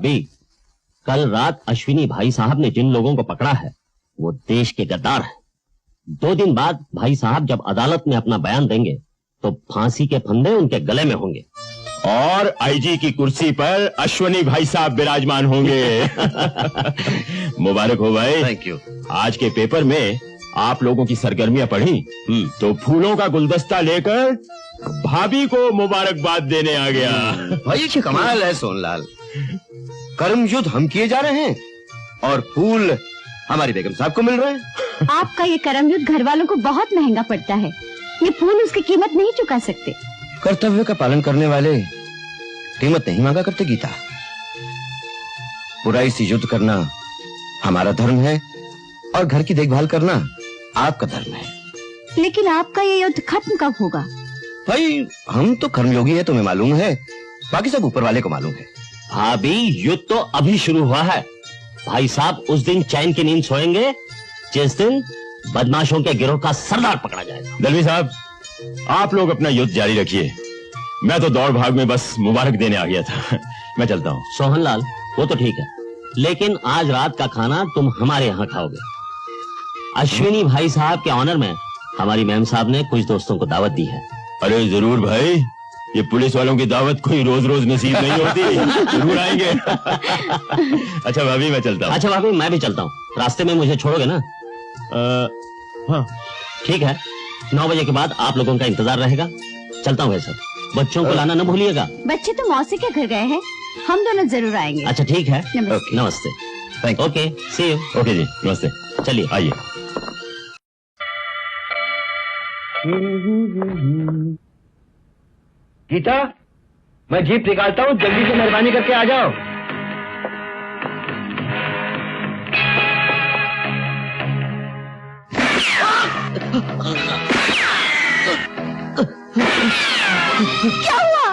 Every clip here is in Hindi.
भाभी, कल रात अश्विनी भाई साहब ने जिन लोगों को पकड़ा है वो देश के गद्दार हैं। 2 दिन बाद भाई साहब जब अदालत में अपना बयान देंगे तो फांसी के फंदे उनके गले में होंगे और आईजी की कुर्सी पर अश्विनी भाई साहब विराजमान होंगे। मुबारक हो भाई। Thank you. आज के पेपर में आप लोगों की सरगर्मियां पढ़ी तो फूलों का गुलदस्ता लेकर भाभी को मुबारकबाद देने आ गया। भाई ये कमाल है सोनलाल, कर्म युद्ध हम किए जा रहे हैं और फूल हमारी बेगम साहब को मिल रहे हैं। आपका ये कर्म युद्ध घर वालों को बहुत महंगा पड़ता है, ये फूल उसकी कीमत नहीं चुका सकते। कर्तव्य का पालन करने वाले कीमत नहीं मांगा करते गीता। बुराई से युद्ध करना हमारा धर्म है और घर की देखभाल करना आपका धर्म है। लेकिन आपका ये युद्ध खत्म कब होगा? भाई हम तो कर्मयोगी है, तुम्हें मालूम है, बाकी सब ऊपर वाले को मालूम है। भाभी, युद्ध तो अभी शुरू हुआ है। भाई साहब उस दिन चैन की नींद सोएंगे जिस दिन बदमाशों के गिरोह का सरदार पकड़ा जाएगा। दलवी साहब, आप लोग अपना युद्ध जारी रखिए, मैं तो दौड़ भाग में बस मुबारक देने आ गया था। मैं चलता हूँ। सोहनलाल, वो तो ठीक है, लेकिन आज रात का खाना तुम हमारे यहाँ खाओगे। अश्विनी भाई साहब के ऑनर में हमारी मैम साहब ने कुछ दोस्तों को दावत दी है। अरे जरूर भाई, ये पुलिस वालों की दावत कोई रोज रोज नसीब नहीं होती। जरूर आएंगे। अच्छा भाभी, मैं चलता हूँ। अच्छा भाभी, मैं भी चलता हूँ। रास्ते में मुझे छोड़ोगे ना? हाँ ठीक है, 9 बजे के बाद आप लोगों का इंतजार रहेगा। चलता हूँ वैसे, बच्चों को लाना न भूलिएगा। बच्चे तो मौसी के घर गए हैं, हम दोनों जरूर आएंगे। अच्छा ठीक है, नमस्ते। नमस्ते। Thank you. Okay, see you. Okay जी, नमस्ते। चलिए आइए। गीता, मैं जीप निकालता हूँ, जल्दी से मेहरबानी करके आ जाओ। क्या हुआ?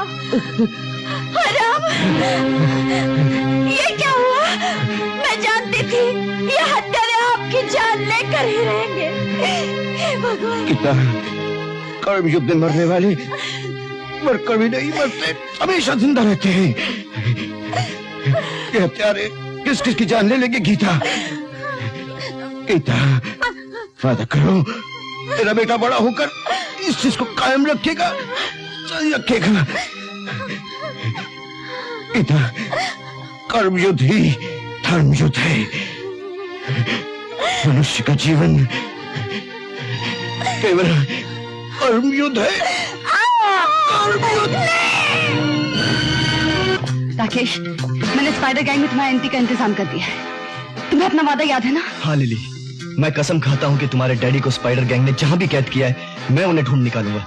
हराम, ये क्या हुआ? मैं जानती थी ये हत्यारे आपकी जान लेकर ही रहेंगे। हे भगवान। गीता, कर्म युद्ध में मरने वाले मर कभी नहीं मरते, हमेशा जिंदा रहते हैं। ये हत्यारे किस किस की जान ले लेंगे गीता? गीता, वादा करो तेरा बेटा बड़ा होकर इस चीज को कायम रखेगा, जारी रखेगा। गीता, कर्म युद्ध ही धर्म युद्ध है। मनुष्य का जीवन केवल कर्म युद्ध है। राकेश, मैंने स्पाइडर गैंग में तुम्हारे एंट्री का इंतजाम कर दिया है। तुम्हें अपना वादा याद है ना? हाँ लिली, मैं कसम खाता हूँ कि तुम्हारे डैडी को स्पाइडर गैंग ने जहाँ भी कैद किया है मैं उन्हें ढूंढ निकालूंगा।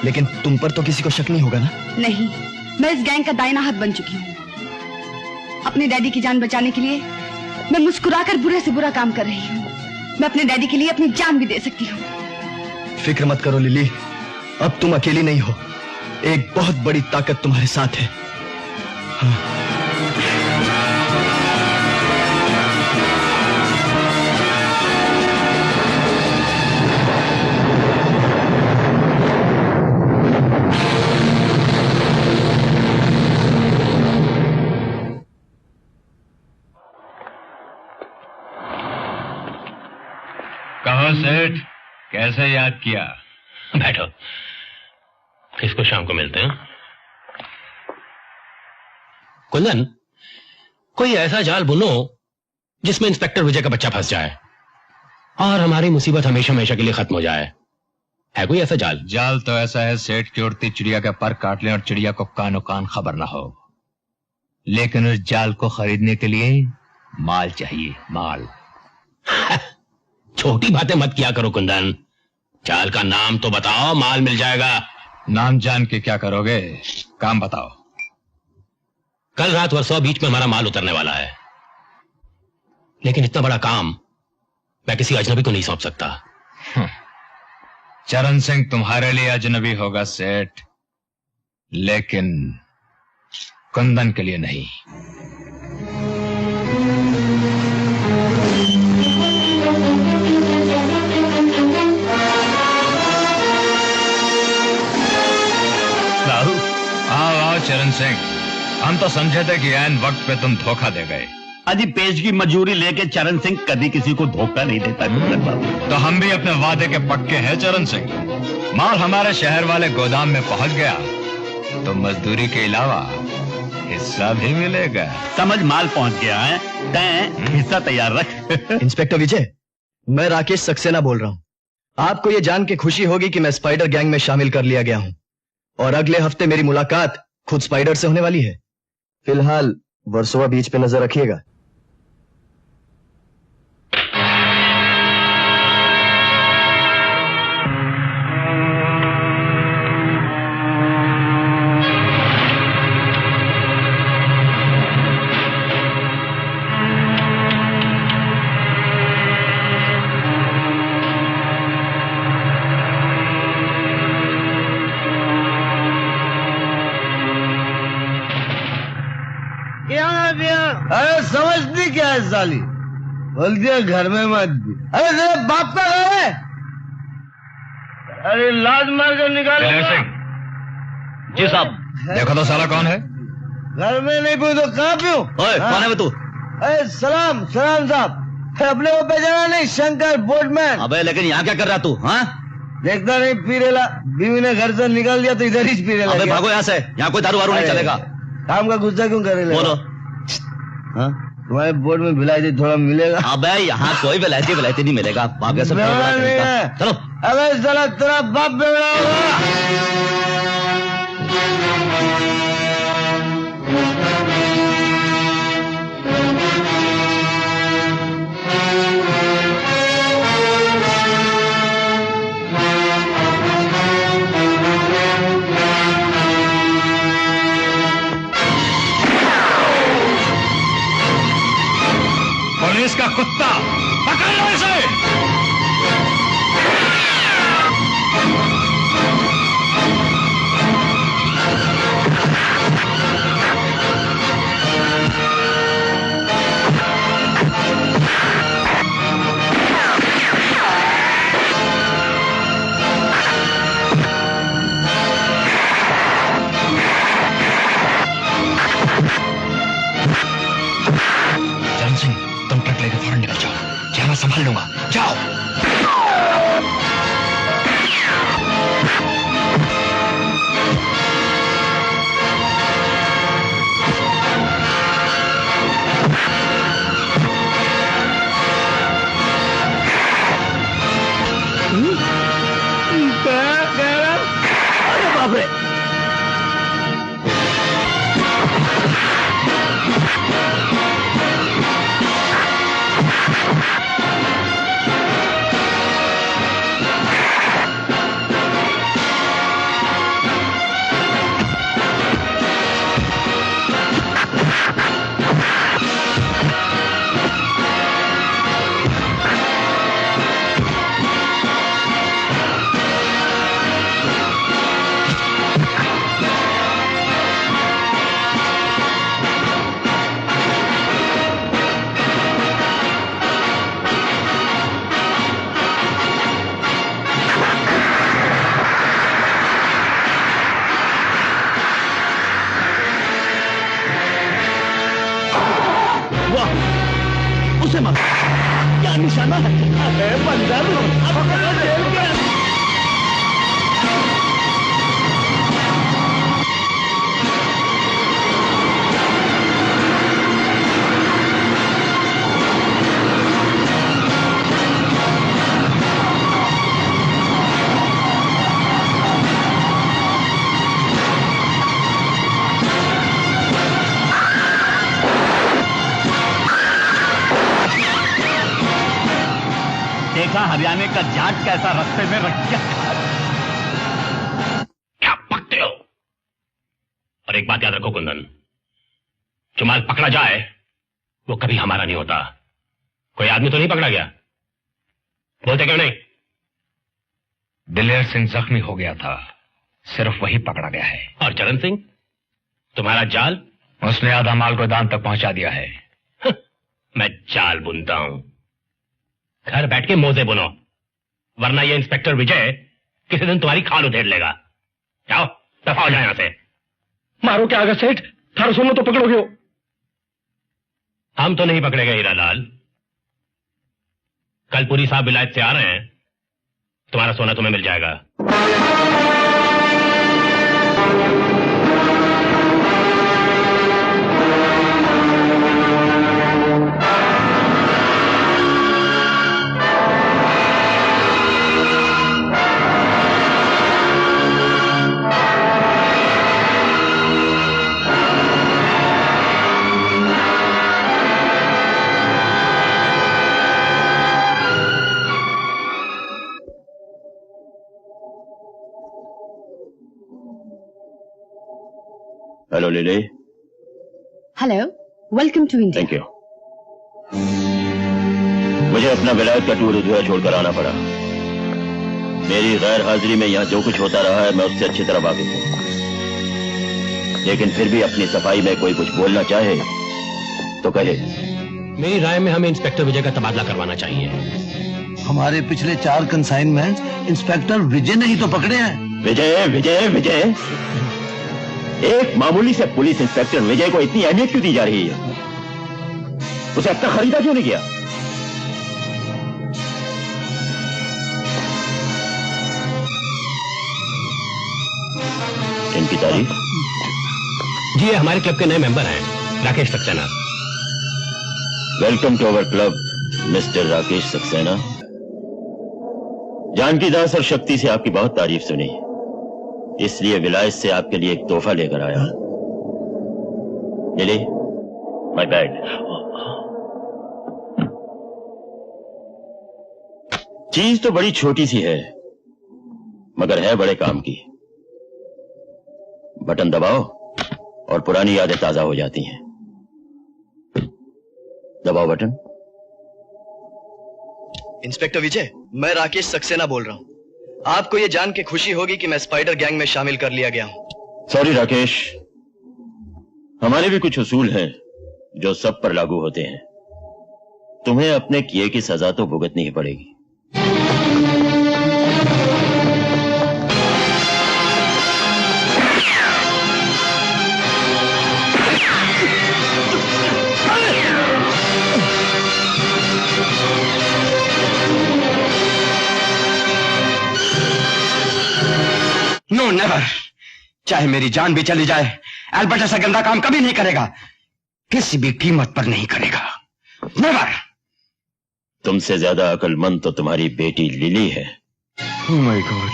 लेकिन तुम पर तो किसी को शक नहीं होगा ना? नहीं, मैं इस गैंग का दाहिना हाथ बन चुकी हूँ। अपने डैडी की जान बचाने के लिए मैं मुस्कुराकर बुरे से बुरा काम कर रही हूँ। मैं अपने डैडी के लिए अपनी जान भी दे सकती हूँ। फिक्र मत करो लिली, अब तुम अकेली नहीं हो, एक बहुत बड़ी ताकत तुम्हारे साथ है। हाँ। कहो सेठ, कैसे याद किया? बैठो, किसको शाम को मिलते हैं? कुंदन, कोई ऐसा जाल बुनो जिसमें इंस्पेक्टर विजय का बच्चा फंस जाए और हमारी मुसीबत हमेशा हमेशा के लिए खत्म हो जाए। है कोई ऐसा जाल? जाल तो ऐसा है सेठ कि उड़ती चिड़िया का पर काट लें और चिड़िया को कानो कान खबर ना हो। लेकिन उस जाल को खरीदने के लिए माल चाहिए, माल। छोटी बातें मत किया करो कुंदन, जाल का नाम तो बताओ, माल मिल जाएगा। नाम जान के क्या करोगे, काम बताओ। कल रात वर्सोवा बीच में हमारा माल उतरने वाला है, लेकिन इतना बड़ा काम मैं किसी अजनबी को नहीं सौंप सकता। चरण सिंह तुम्हारे लिए अजनबी होगा सेठ, लेकिन कुंदन के लिए नहीं। आओ चरण सिंह, हम तो समझे थे कि ऐन वक्त पे तुम धोखा दे गए। अजी पेश की मजूरी लेके चरण सिंह कभी किसी को धोखा नहीं देता गुल्लन बाबू। तो हम भी अपने वादे के पक्के हैं चरण सिंह। माल हमारे शहर वाले गोदाम में पहुंच गया तो मजदूरी के अलावा हिस्सा भी मिलेगा। समझ माल पहुंच गया है, तैं हिस्सा तैयार रख। इंस्पेक्टर विजय, मैं राकेश सक्सेना बोल रहा हूँ। आपको ये जान के खुशी होगी कि मैं स्पाइडर गैंग में शामिल कर लिया गया हूँ और अगले हफ्ते मेरी मुलाकात खुद स्पाइडर से होने वाली है। फिलहाल वर्सोवा बीच पे नजर रखिएगा। अरे समझती क्या है साली? बोल दिया घर में मत दी। अरे तेरे बाप का घर है? अरे लाज मार कर निकाल। जी साहब, देखो तो साला कौन है? घर में नहीं पी तो कहाँ पीऊं? कौन है वो तू? अरे सलाम सलाम साहब, अपने को पहचाना नहीं? शंकर बोटमैन। अबे लेकिन यहाँ क्या कर रहा तू? हाँ, देखता नहीं पी रेला, बीवी ने घर से निकाल दिया तो इधर ही पी रेला। अबे भागो यहाँ से, यहाँ कोई दारू वारू नहीं चलेगा। काम का गुस्सा क्यों करे? बोलो। हाँ, तुम्हारे बोर्ड में विलायती थोड़ा मिलेगा? अबे यहाँ कोई विलायती नहीं मिलेगा। भाग से चलो। अबे साला तेरा बाप बेवड़ा होगा। पुलिस का कुत्ता, पकड़ लो इसे। चरण सिंह, तुम ट्रक लेकर फौरन निकल जाओ। क्या मैं संभाल लूंगा, जाओ। अरे बाप रे! उसे मार, क्या निशाना है? अरे बंदर, अब जेल के देखा हरियाणा का जाट कैसा रास्ते में रख गया। क्या पकते हो? और एक बात याद रखो कुंदन, जो माल पकड़ा जाए वो कभी हमारा नहीं होता। कोई आदमी तो नहीं पकड़ा गया? बोलते क्यों नहीं? दिलेर सिंह जख्मी हो गया था, सिर्फ वही पकड़ा गया है। और चरण सिंह, तुम्हारा जाल? उसने आधा माल गोदाम तक पहुंचा दिया है। मैं जाल बुनता हूं, घर बैठ के मोजे बुनो, वरना ये इंस्पेक्टर विजय किसी दिन तुम्हारी खाल उधेड़ लेगा। जाओ, दफा हो जाए यहां से। मारो क्या आगे सेठ? थारा सोना तो पकड़ोगे हो। हम तो नहीं पकड़ेंगे हीरालाल। कल पुरी साहब विलायत से आ रहे हैं, तुम्हारा सोना तुम्हें मिल जाएगा। Hello Lily. Hello, welcome to India. Thank you. मुझे अपना विलायत का टूर अधूरा छोड़कर आना पड़ा। मेरी गैर हाजिरी में यहाँ जो कुछ होता रहा है मैं उससे अच्छी तरह वाकिफ हूँ, लेकिन फिर भी अपनी सफाई में कोई कुछ बोलना चाहे तो कहे। मेरी राय में हमें इंस्पेक्टर विजय का तबादला करवाना चाहिए। हमारे पिछले 4 कंसाइनमेंट इंस्पेक्टर विजय ने ही तो पकड़े हैं। विजय विजय विजय, एक मामूली से पुलिस इंस्पेक्टर विजय को इतनी अहमियत क्यों दी जा रही है? उसे अब तक खरीदा क्यों नहीं किया? इनकी तारीफ। जी, ये हमारे क्लब के नए मेंबर हैं, Rakesh Saxena. Welcome to our club mister Rakesh Saxena. Janaki Das और शक्ति से आपकी बहुत तारीफ सुनी, इसलिए विलायत से आपके लिए एक तोहफा लेकर आया। Lily, my bag. चीज तो बड़ी छोटी सी है, मगर है बड़े काम की। बटन दबाओ और पुरानी यादें ताजा हो जाती हैं। दबाओ बटन। इंस्पेक्टर विजय, मैं राकेश सक्सेना बोल रहा हूँ। आपको ये जान के खुशी होगी कि मैं स्पाइडर गैंग में शामिल कर लिया गया हूँ। सॉरी राकेश, हमारे भी कुछ उसूल हैं जो सब पर लागू होते हैं। तुम्हें अपने किए की सजा तो भुगतनी ही पड़ेगी। नो नेवर, चाहे मेरी जान भी चली जाए, एल्बर्ट ऐसा गंदा काम कभी नहीं करेगा, किसी भी कीमत पर नहीं करेगा। नेवर। तुमसे ज्यादा अक्लमंद तो तुम्हारी बेटी लिली है। ओह माय गॉड,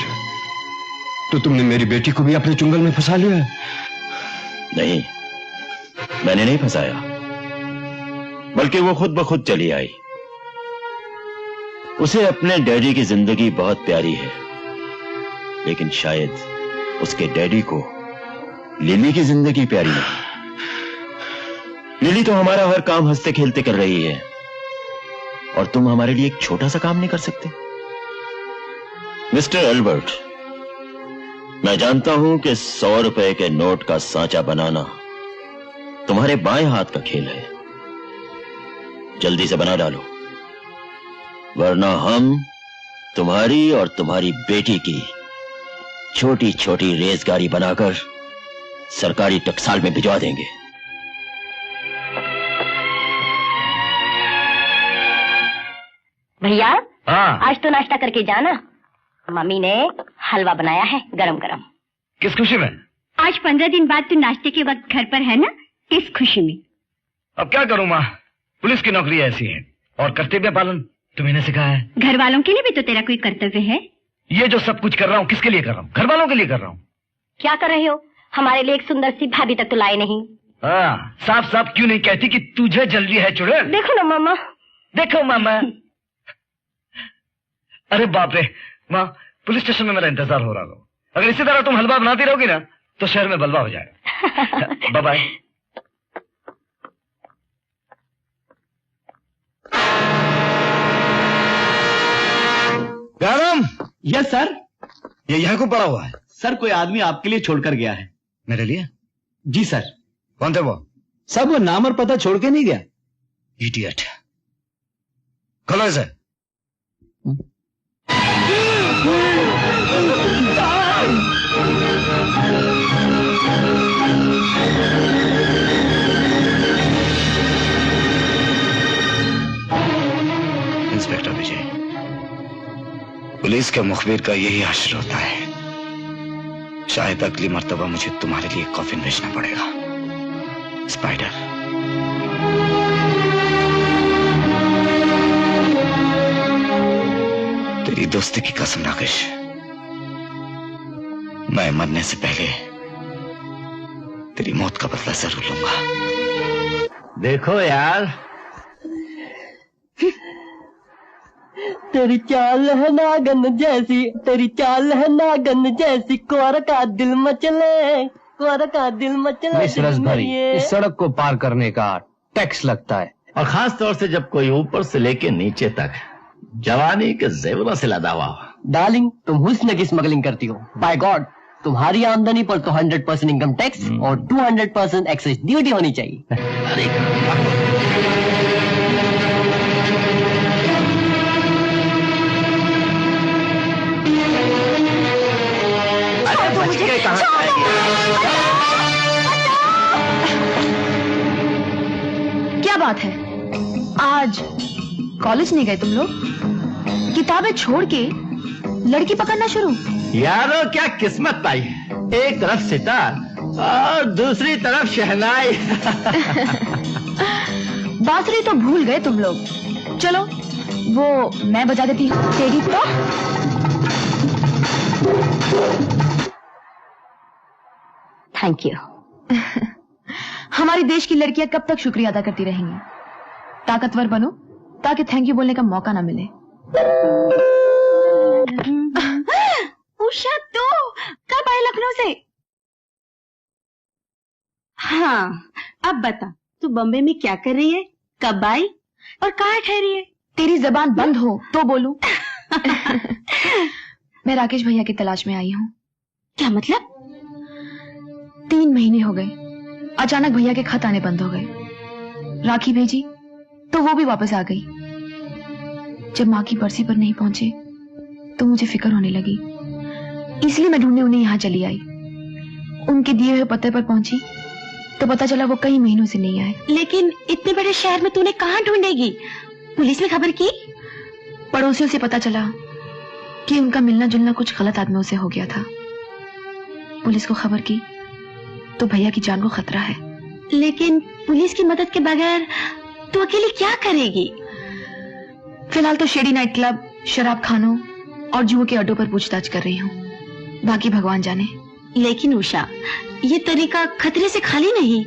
तो तुमने मेरी बेटी को भी अपने चुंगल में फंसा लिया? नहीं, मैंने नहीं फंसाया, बल्कि वो खुद ब खुद चली आई। उसे अपने डैडी की जिंदगी बहुत प्यारी है, लेकिन शायद उसके डैडी को लिली की जिंदगी प्यारी नहीं। लिली तो हमारा हर काम हंसते खेलते कर रही है, और तुम हमारे लिए एक छोटा सा काम नहीं कर सकते? मिस्टर एल्बर्ट, मैं जानता हूं कि 100 रुपए के नोट का सांचा बनाना तुम्हारे बाएं हाथ का खेल है। जल्दी से बना डालो, वरना हम तुम्हारी और तुम्हारी बेटी की छोटी छोटी रेसगाड़ी बनाकर सरकारी टकसाल में भिजवा देंगे। भैया, हाँ, आज तो नाश्ता करके जाना। मम्मी ने हलवा बनाया है गरम गरम। किस खुशी में? आज 15 दिन बाद तू नाश्ते के वक्त घर पर है ना, इस खुशी में। अब क्या करूं माँ, पुलिस की नौकरी ऐसी है, और कर्तव्य पालन तुम्हें ने सिखाया है। घर वालों के लिए भी तो तेरा कोई कर्तव्य है। ये जो सब कुछ कर रहा हूँ किसके लिए कर रहा हूँ? घर वालों के लिए कर रहा हूँ। क्या कर रहे हो? हमारे लिए एक सुंदर सी भाभी तक तो लाए नहीं। हाँ, साफ साफ क्यों नहीं कहती कि तुझे जल्दी है चुड़ैल? देखो ना मामा। देखो मामा। अरे बाप रे माँ, पुलिस स्टेशन में मेरा इंतजार हो रहा हो। अगर इसी तरह तुम हलवा बनाती रहोगी ना तो शहर में बलवा हो जाएगा। Bye bye. गरम। Yes sir. ये यहाँ को पड़ा हुआ है? सर, कोई आदमी आपके लिए छोड़कर गया है। मेरे लिए? जी सर। कौन थे वो? सब वो नाम और पता छोड़ के नहीं गया। इडियट। खोलो इसे। इंस्पेक्टर विजय, पुलिस के मुखबिर का यही हश्र होता है। शायद अगली मर्तबा मुझे तुम्हारे लिए कॉफिन भेजना पड़ेगा, स्पाइडर। तेरी दोस्ती की कसम राकेश, मैं मरने से पहले तेरी मौत का बदला जरूर लूंगा। देखो यार, तेरी चाल है नागन जैसी, तेरी चाल है नागन जैसी, कुंवर का दिल मचले, कुंवर का दिल मचले। मिस रसभरी, इस सड़क को पार करने का टैक्स लगता है, और खास तौर से जब कोई ऊपर से लेके नीचे तक जवानी के जेवरों से लदा हुआ हो। डार्लिंग, तुम हुस्न की स्मगलिंग करती हो। बाय गॉड, तुम्हारी आमदनी पर तो 100% इनकम टैक्स और 200% एक्साइज ड्यूटी होनी चाहिए। क्या बात है, आज कॉलेज नहीं गए तुम लोग? किताबें छोड़ के लड़की पकड़ना शुरू? यारो क्या किस्मत पाई है, एक तरफ सितार और दूसरी तरफ शहनाई। बांसुरी तो भूल गए तुम लोग। चलो वो मैं बजा देती हूँ। तेरी तो थैंक यू। हमारे देश की लड़कियां कब तक शुक्रिया अदा करती रहेंगी? ताकतवर बनो ताकि थैंक यू बोलने का मौका ना मिले। उषा, तू कब आई लखनऊ से? हाँ, अब बता, तू बॉम्बे में क्या कर रही है, कब आई और कहाँ ठहरी है? तेरी जबान बंद हो तो बोलूं। मैं राकेश भैया की तलाश में आई हूँ। क्या मतलब? 3 महीने हो गए, अचानक भैया के खत आने बंद हो गए। राखी भेजी तो वो भी वापस आ गई। जब माँ की बरसी पर नहीं पहुंचे तो मुझे फिक्र होने लगी, इसलिए मैं ढूंढने उन्हें यहाँ चली आई। उनके दिए हुए पते पर पहुंची तो पता चला वो कई महीनों से नहीं आए। लेकिन इतने बड़े शहर में तूने कहाँ ढूंढेगी? पुलिस में खबर की? पड़ोसियों से पता चला कि उनका मिलना जुलना कुछ गलत आदमियों से हो गया था। पुलिस को खबर की तो भैया की जान को खतरा है। लेकिन पुलिस की मदद के बगैर तू अकेली क्या करेगी? फिलहाल तो शेडी नाइट क्लब, शराब खानों और जुए के अड्डों पर पूछताछ कर रही हूँ, बाकी भगवान जाने। लेकिन उषा, ये तरीका खतरे से खाली नहीं।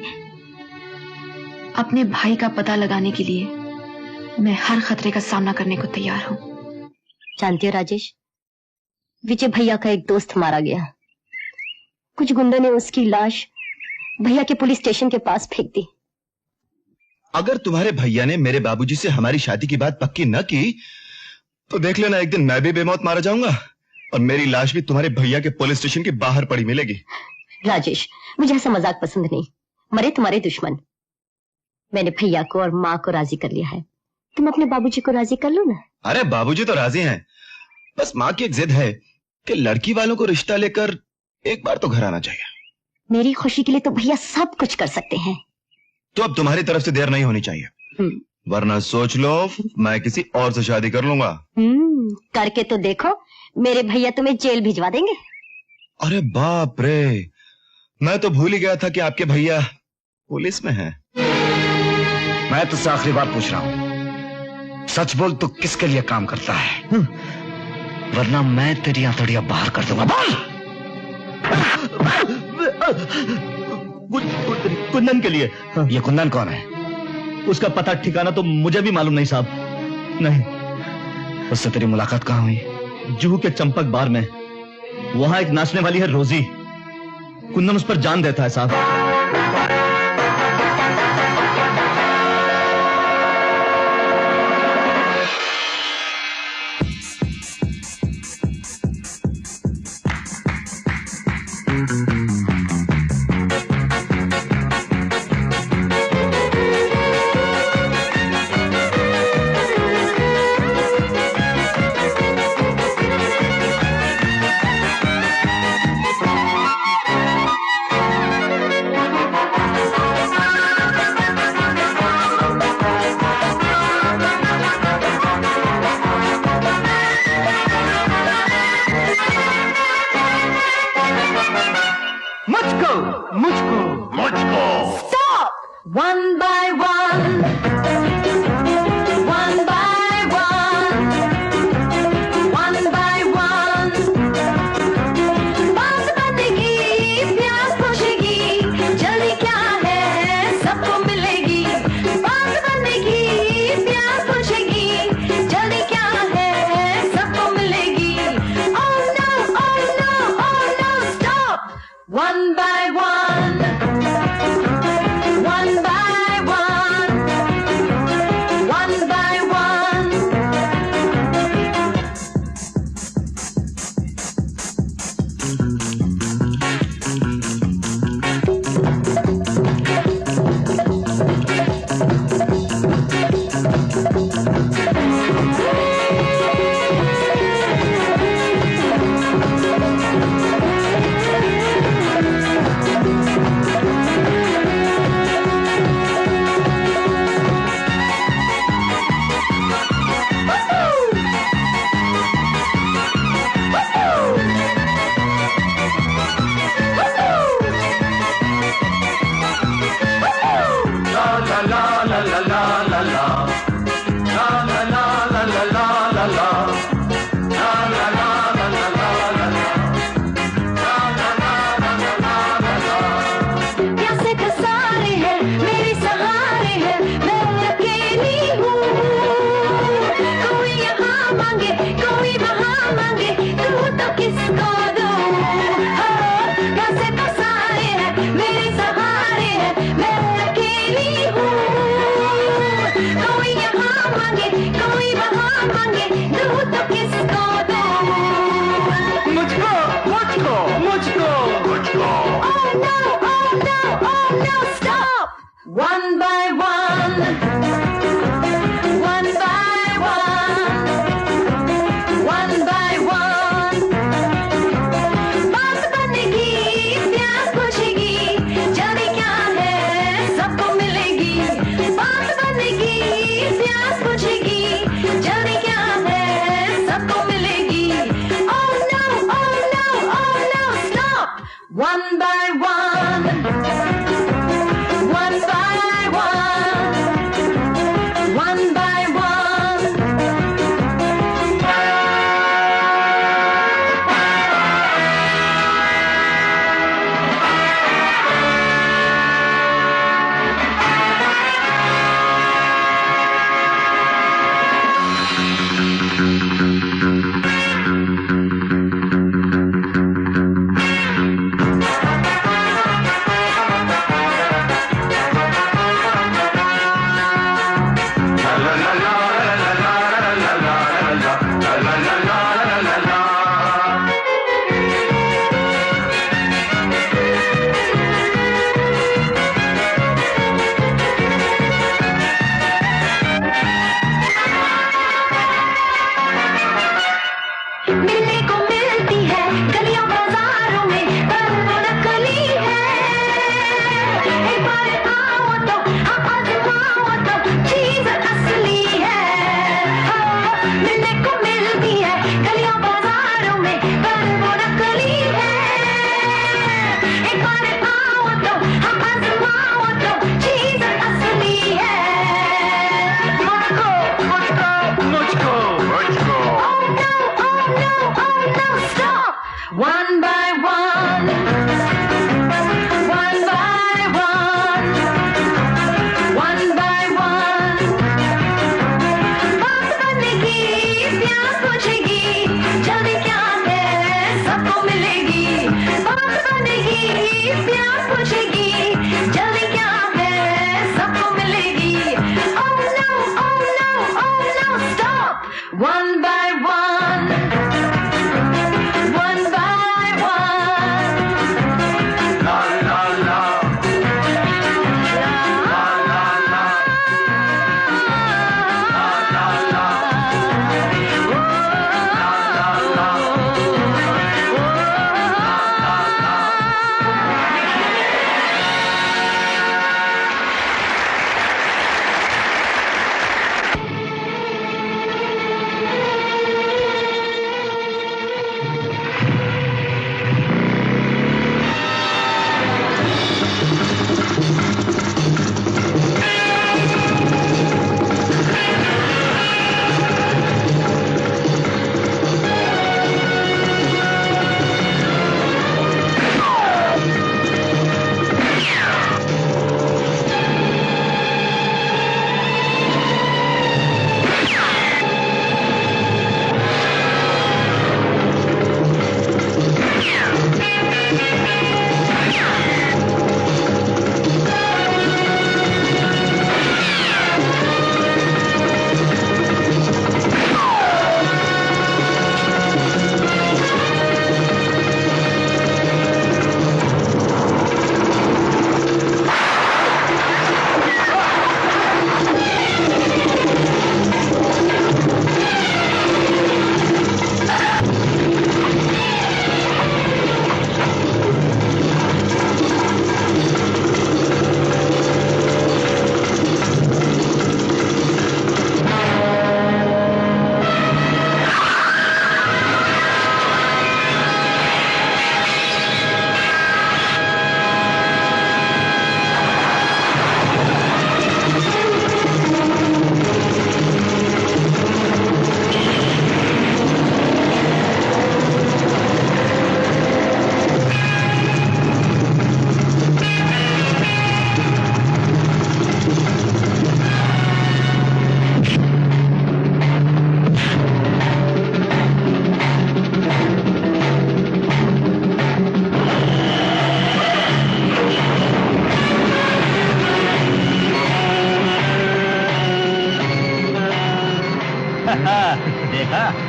अपने भाई का पता लगाने के लिए मैं हर खतरे का सामना करने को तैयार हूँ। जानती हो राजेश, विजय भैया का एक दोस्त मारा गया। कुछ गुंडों ने उसकी लाश भैया के पुलिस स्टेशन के पास फेंक दी। अगर तुम्हारे भैया ने मेरे बाबूजी से हमारी शादी की बात पक्की न की तो देख लेना, एक दिन मैं भी बेमौत मारा जाऊंगा और मेरी लाश भी तुम्हारे भैया के पुलिस स्टेशन के बाहर पड़ी मिलेगी। राजेश, मुझे ऐसा मजाक पसंद नहीं। मरे तुम्हारे दुश्मन। मैंने भैया को और माँ को राजी कर लिया है, तुम अपने बाबूजी को राजी कर लो ना। अरे बाबूजी तो राजी हैं, बस माँ की एक जिद है कि लड़की वालों को रिश्ता लेकर एक बार तो घर आना चाहिए। मेरी खुशी के लिए तो भैया सब कुछ कर सकते हैं। तो अब तुम्हारी तरफ से देर नहीं होनी चाहिए, वरना सोच लो मैं किसी और से शादी कर लूंगा। करके तो देखो, मेरे भैया तुम्हें जेल भिजवा देंगे। अरे बाप रे, मैं तो भूल ही गया था कि आपके भैया पुलिस में हैं। मैं तुझसे आखिरी बार पूछ रहा हूँ, सच बोल, तू किसके लिए काम करता है? वरना मैं तेरी हथौड़ियां बाहर कर दूंगा। बोल। कुंदन के लिए। ये कुंदन कौन है? उसका पता ठिकाना तो मुझे भी मालूम नहीं साहब। नहीं। उससे तेरी मुलाकात कहाँ हुई? जुहू के चंपक बार में। वहां एक नाचने वाली है रोजी, कुंदन उस पर जान देता है साहब। One by one, one by one, one by one. बात बनेगी, प्यास बुझेगी, जल्दी क्या है सबको मिलेगी। बात बनेगी, प्यास बुझेगी, जल्दी क्या है सबको मिलेगी। Oh no, oh no, oh no, stop. One by one, one by one, one by one. मिलने को मिलती है गलियों बाजारों में, पर वो नकली है। एक बार आओ तो हाँ आजमाओ तो चीज असली है। मिलने को मिलती है गलियों बाजारों में, पर वो नकली है। एक बार आओ तो हाँ आजमाओ तो चीज असली है। मुझको मुझको मुझको मुझको stop. One by one, one by one, one by one. बात बनेगी, प्यास बुझेगी, जल्दी क्या है सबको मिलेगी। बात बनेगी, प्यास बुझेगी, जल्दी क्या है सबको मिलेगी। Oh no, oh no, oh no, stop. One by one, one by one. La la la. La la la. La la la. Oh, la la la.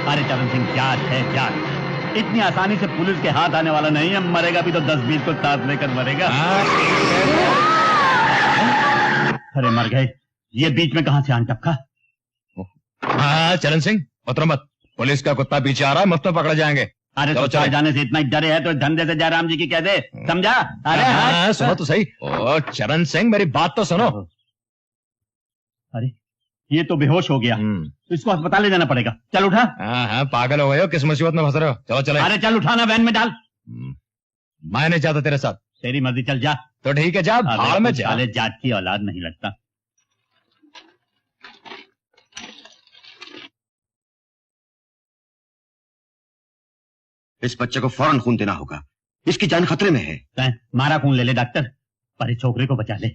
अरे चरण सिंह, जाट है जाट, इतनी आसानी से पुलिस के हाथ आने वाला नहीं है। मरेगा भी तो 10-20 को साथ लेकर मरेगा। अरे मर गए, ये बीच में कहां से आन टपका? हाँ चरण सिंह, उतर मत, पुलिस का कुत्ता पीछे आ रहा है, मत तो पकड़े जाएंगे। अरे तो चले जाने से इतना ही डरे है तो धंधे से जयराम जी की कह दे, समझा? अरे हाँ, सुनो तो सही। ओ चरण सिंह, मेरी बात तो सुनो। अरे ये तो बेहोश हो गया, इसको अस्पताल ले जाना पड़ेगा। चल उठा। हाँ हाँ, पागल हो गए हो, किस मुसीबत में फंस रहे हो? चलो चले। अरे चल उठाना, वैन में डाल। मैं नहीं चाहता तेरे साथ। तेरी मर्जी, चल जा। तो ठीक है, जा भाड़ में जा। साले जाट की औलाद नहीं लगता। इस बच्चे को फौरन खून देना होगा, इसकी जान खतरे में है। मारा खून ले ले डॉक्टर, पर इस छोकरे को बचा ले।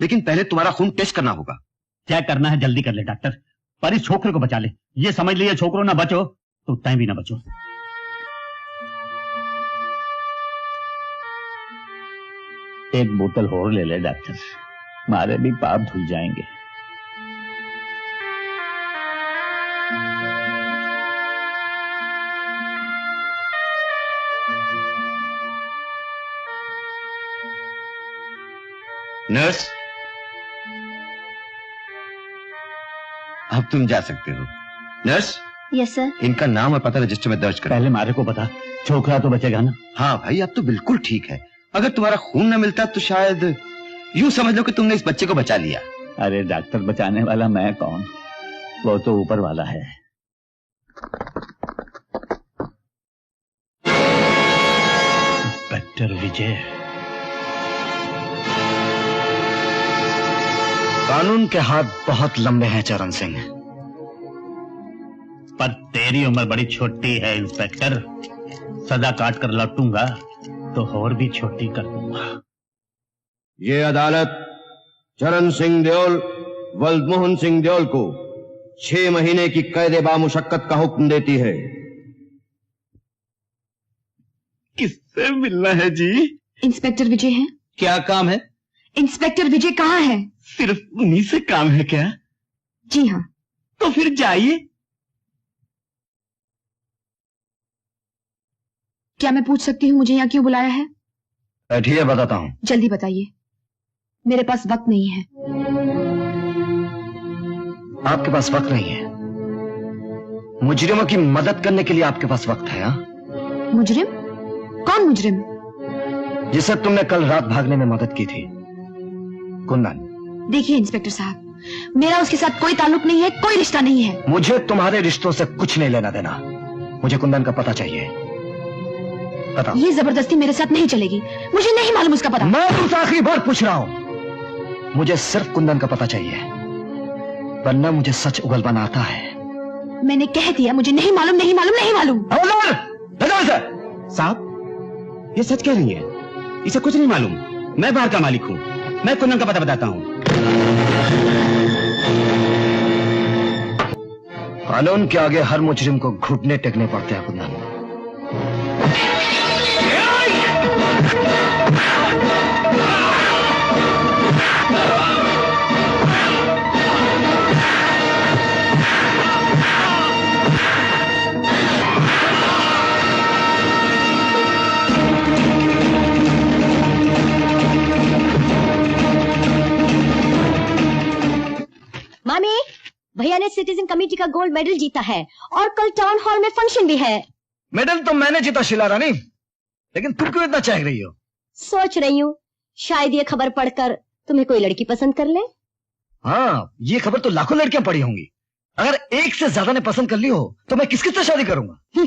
लेकिन पहले तुम्हारा खून टेस्ट करना होगा। चेक करना है, जल्दी कर ले डॉक्टर, पर इस छोकरे को बचा ले। ये समझ लिए छोकरो ना बचो तो तय भी ना बचो। एक बोतल और ले ले डॉक्टर, मारे भी पाप धुल जाएंगे। नर्स, अब तुम जा सकते हो। Nurse, yes sir. इनका नाम और पता रजिस्टर में दर्ज करो। पहले मारे को बता, छोकरा तो बचेगा ना? हाँ भाई, अब तो बिल्कुल ठीक है। अगर तुम्हारा खून न मिलता तो शायद यूं समझ लो कि तुमने इस बच्चे को बचा लिया। अरे डॉक्टर बचाने वाला मैं कौन, वो तो ऊपर वाला है। इंस्पेक्टर विजय। कानून के हाथ बहुत लंबे हैं चरण सिंह, पर तेरी उम्र बड़ी छोटी है इंस्पेक्टर। सजा काट कर लौटूंगा तो और भी छोटी कर दूंगा। ये अदालत चरण सिंह देओल वल्दमोहन सिंह देओल को 6 महीने की कैद बामुशक्कत का हुक्म देती है। किससे मिलना है जी? इंस्पेक्टर विजय हैं? क्या काम है? इंस्पेक्टर विजय कहाँ है? सिर्फ उन्हीं से काम है क्या? जी हाँ। तो फिर जाइए। क्या मैं पूछ सकती हूँ मुझे यहाँ क्यों बुलाया है? बैठिए, बताता हूँ। जल्दी बताइए, मेरे पास वक्त नहीं है। आपके पास वक्त नहीं है? मुजरिमों की मदद करने के लिए आपके पास वक्त है? हाँ? मुजरिम? कौन मुजरिम? जिसे तुमने कल रात भागने में मदद की थी, कुंदन। देखिए इंस्पेक्टर साहब, मेरा उसके साथ कोई ताल्लुक नहीं है, कोई रिश्ता नहीं है। मुझे तुम्हारे रिश्तों से कुछ नहीं लेना देना। मुझे कुंदन का पता चाहिए। बताओ। ये जबरदस्ती मेरे साथ नहीं चलेगी, मुझे नहीं मालूम उसका पता। मैं तुमसे आखिरी बार पूछ रहा हूं, मुझे सिर्फ कुंदन का पता चाहिए, वरना मुझे सच उगलवाना आता है। मैंने कह दिया मुझे नहीं मालूम, नहीं मालूम, नहीं मालूम। साहब, ये सच कह रही है, इसे कुछ नहीं मालूम। मैं बाहर का मालिक हूँ, मैं कुंदन का पता बताता हूँ। कानून के आगे हर मुजरिम को घुटने टेकने पड़ते हैं कुंदन। मामी, भैया ने सिटीजन कमेटी का गोल्ड मेडल जीता है और कल टाउन हॉल में फंक्शन भी है। मेडल तो मैंने जीता शीला रानी, लेकिन तुम क्यों इतना चाह रही हो? सोच रही हूँ शायद ये खबर पढ़कर तुम्हें कोई लड़की पसंद कर ले। हाँ, ये खबर तो लाखों लड़कियां पढ़ी होंगी। अगर एक से ज्यादा ने पसंद कर ली हो तो मैं किस किससे शादी करूंगा?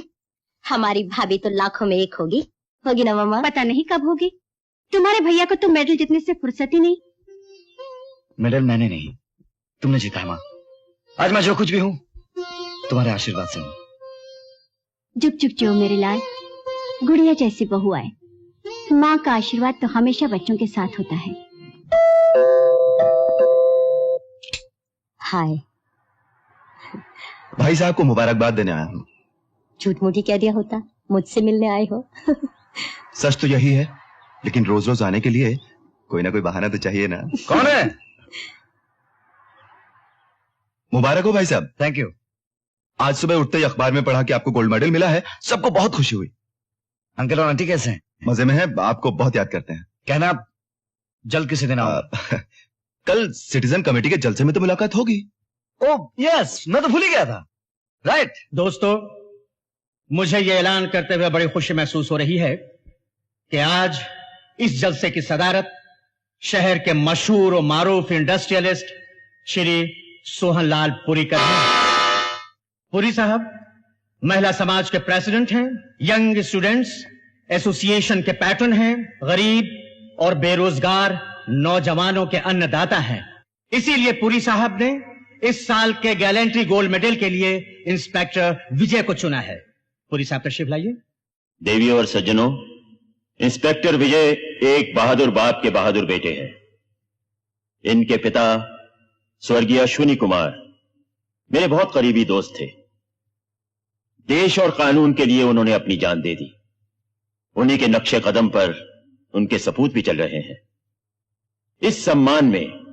हमारी भाभी तो लाखों में एक होगी ना मामा? पता नहीं कब होगी। तुम्हारे भैया को तो मेडल जीतने से फुर्सत ही नहीं। मेडल मैंने नहीं, तुमने जीता है माँ। आज मैं जो कुछ भी हूँ तुम्हारे आशीर्वाद से हूँ। जुग जुग जो मेरे लाल, गुड़िया जैसी बहू आए। माँ का आशीर्वाद तो हमेशा बच्चों के साथ होता है। हाय। भाई साहब को मुबारकबाद देने आया हूँ। झूठ मूठी कह दिया होता, मुझसे मिलने आए हो। सच तो यही है, लेकिन रोज रोज आने के लिए कोई ना कोई बहाना तो चाहिए ना। कौन है? मुबारक हो भाई साहब। Thank you. आज सुबह उठते ही अखबार में पढ़ा कि आपको गोल्ड मेडल मिला है, सबको बहुत खुशी हुई। अंकल और आंटी कैसे हैं? मजे में है, आपको बहुत याद करते हैं। कहना आप जल्द किसी दिन आओ। कल सिटीजन कमेटी के जलसे में तो मुलाकात होगी। ओह यस, मैं तो भूल ही गया था। राइट। दोस्तों, मुझे यह ऐलान करते हुए बड़ी खुशी महसूस हो रही है कि आज इस जलसे की सदारत शहर के मशहूर और मारूफ इंडस्ट्रियलिस्ट श्री सोहनलाल पुरी कर रहे हैं। पुरी साहब महिला समाज के प्रेसिडेंट हैं, यंग स्टूडेंट्स एसोसिएशन के पैटर्न हैं, गरीब और बेरोजगार नौजवानों के अन्नदाता हैं। इसीलिए पुरी साहब ने इस साल के गैलेंट्री गोल्ड मेडल के लिए इंस्पेक्टर विजय को चुना है। पुरी साहब तशरीफ लाइए। देवियों और सज्जनों, इंस्पेक्टर विजय एक बहादुर बाप के बहादुर बेटे हैं। इनके पिता स्वर्गीय अश्विनी कुमार मेरे बहुत करीबी दोस्त थे। देश और कानून के लिए उन्होंने अपनी जान दे दी। उन्हीं के नक्शे कदम पर उनके सपूत भी चल रहे हैं। इस सम्मान में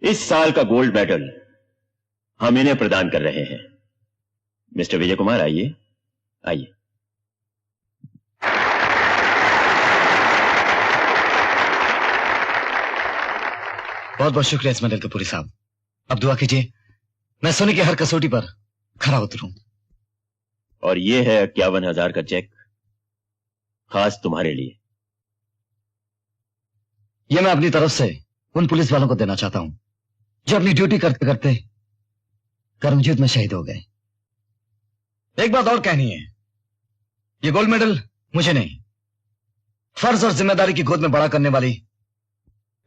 इस साल का गोल्ड मेडल हम इन्हें प्रदान कर रहे हैं। मिस्टर विजय कुमार, आइए आइए। बहुत बहुत शुक्रिया इस मेडल का पुरी साहब। अब दुआ कीजिए मैं सोने की हर कसौटी पर खरा उतरूं। और ये है 51,000 का चेक, खास तुम्हारे लिए। यह मैं अपनी तरफ से उन पुलिस वालों को देना चाहता हूं जो अपनी ड्यूटी करते करते कर्मजीत में शहीद हो गए। एक बात और कहनी है, ये गोल्ड मेडल मुझे नहीं, फर्ज और जिम्मेदारी की गोद में बड़ा करने वाली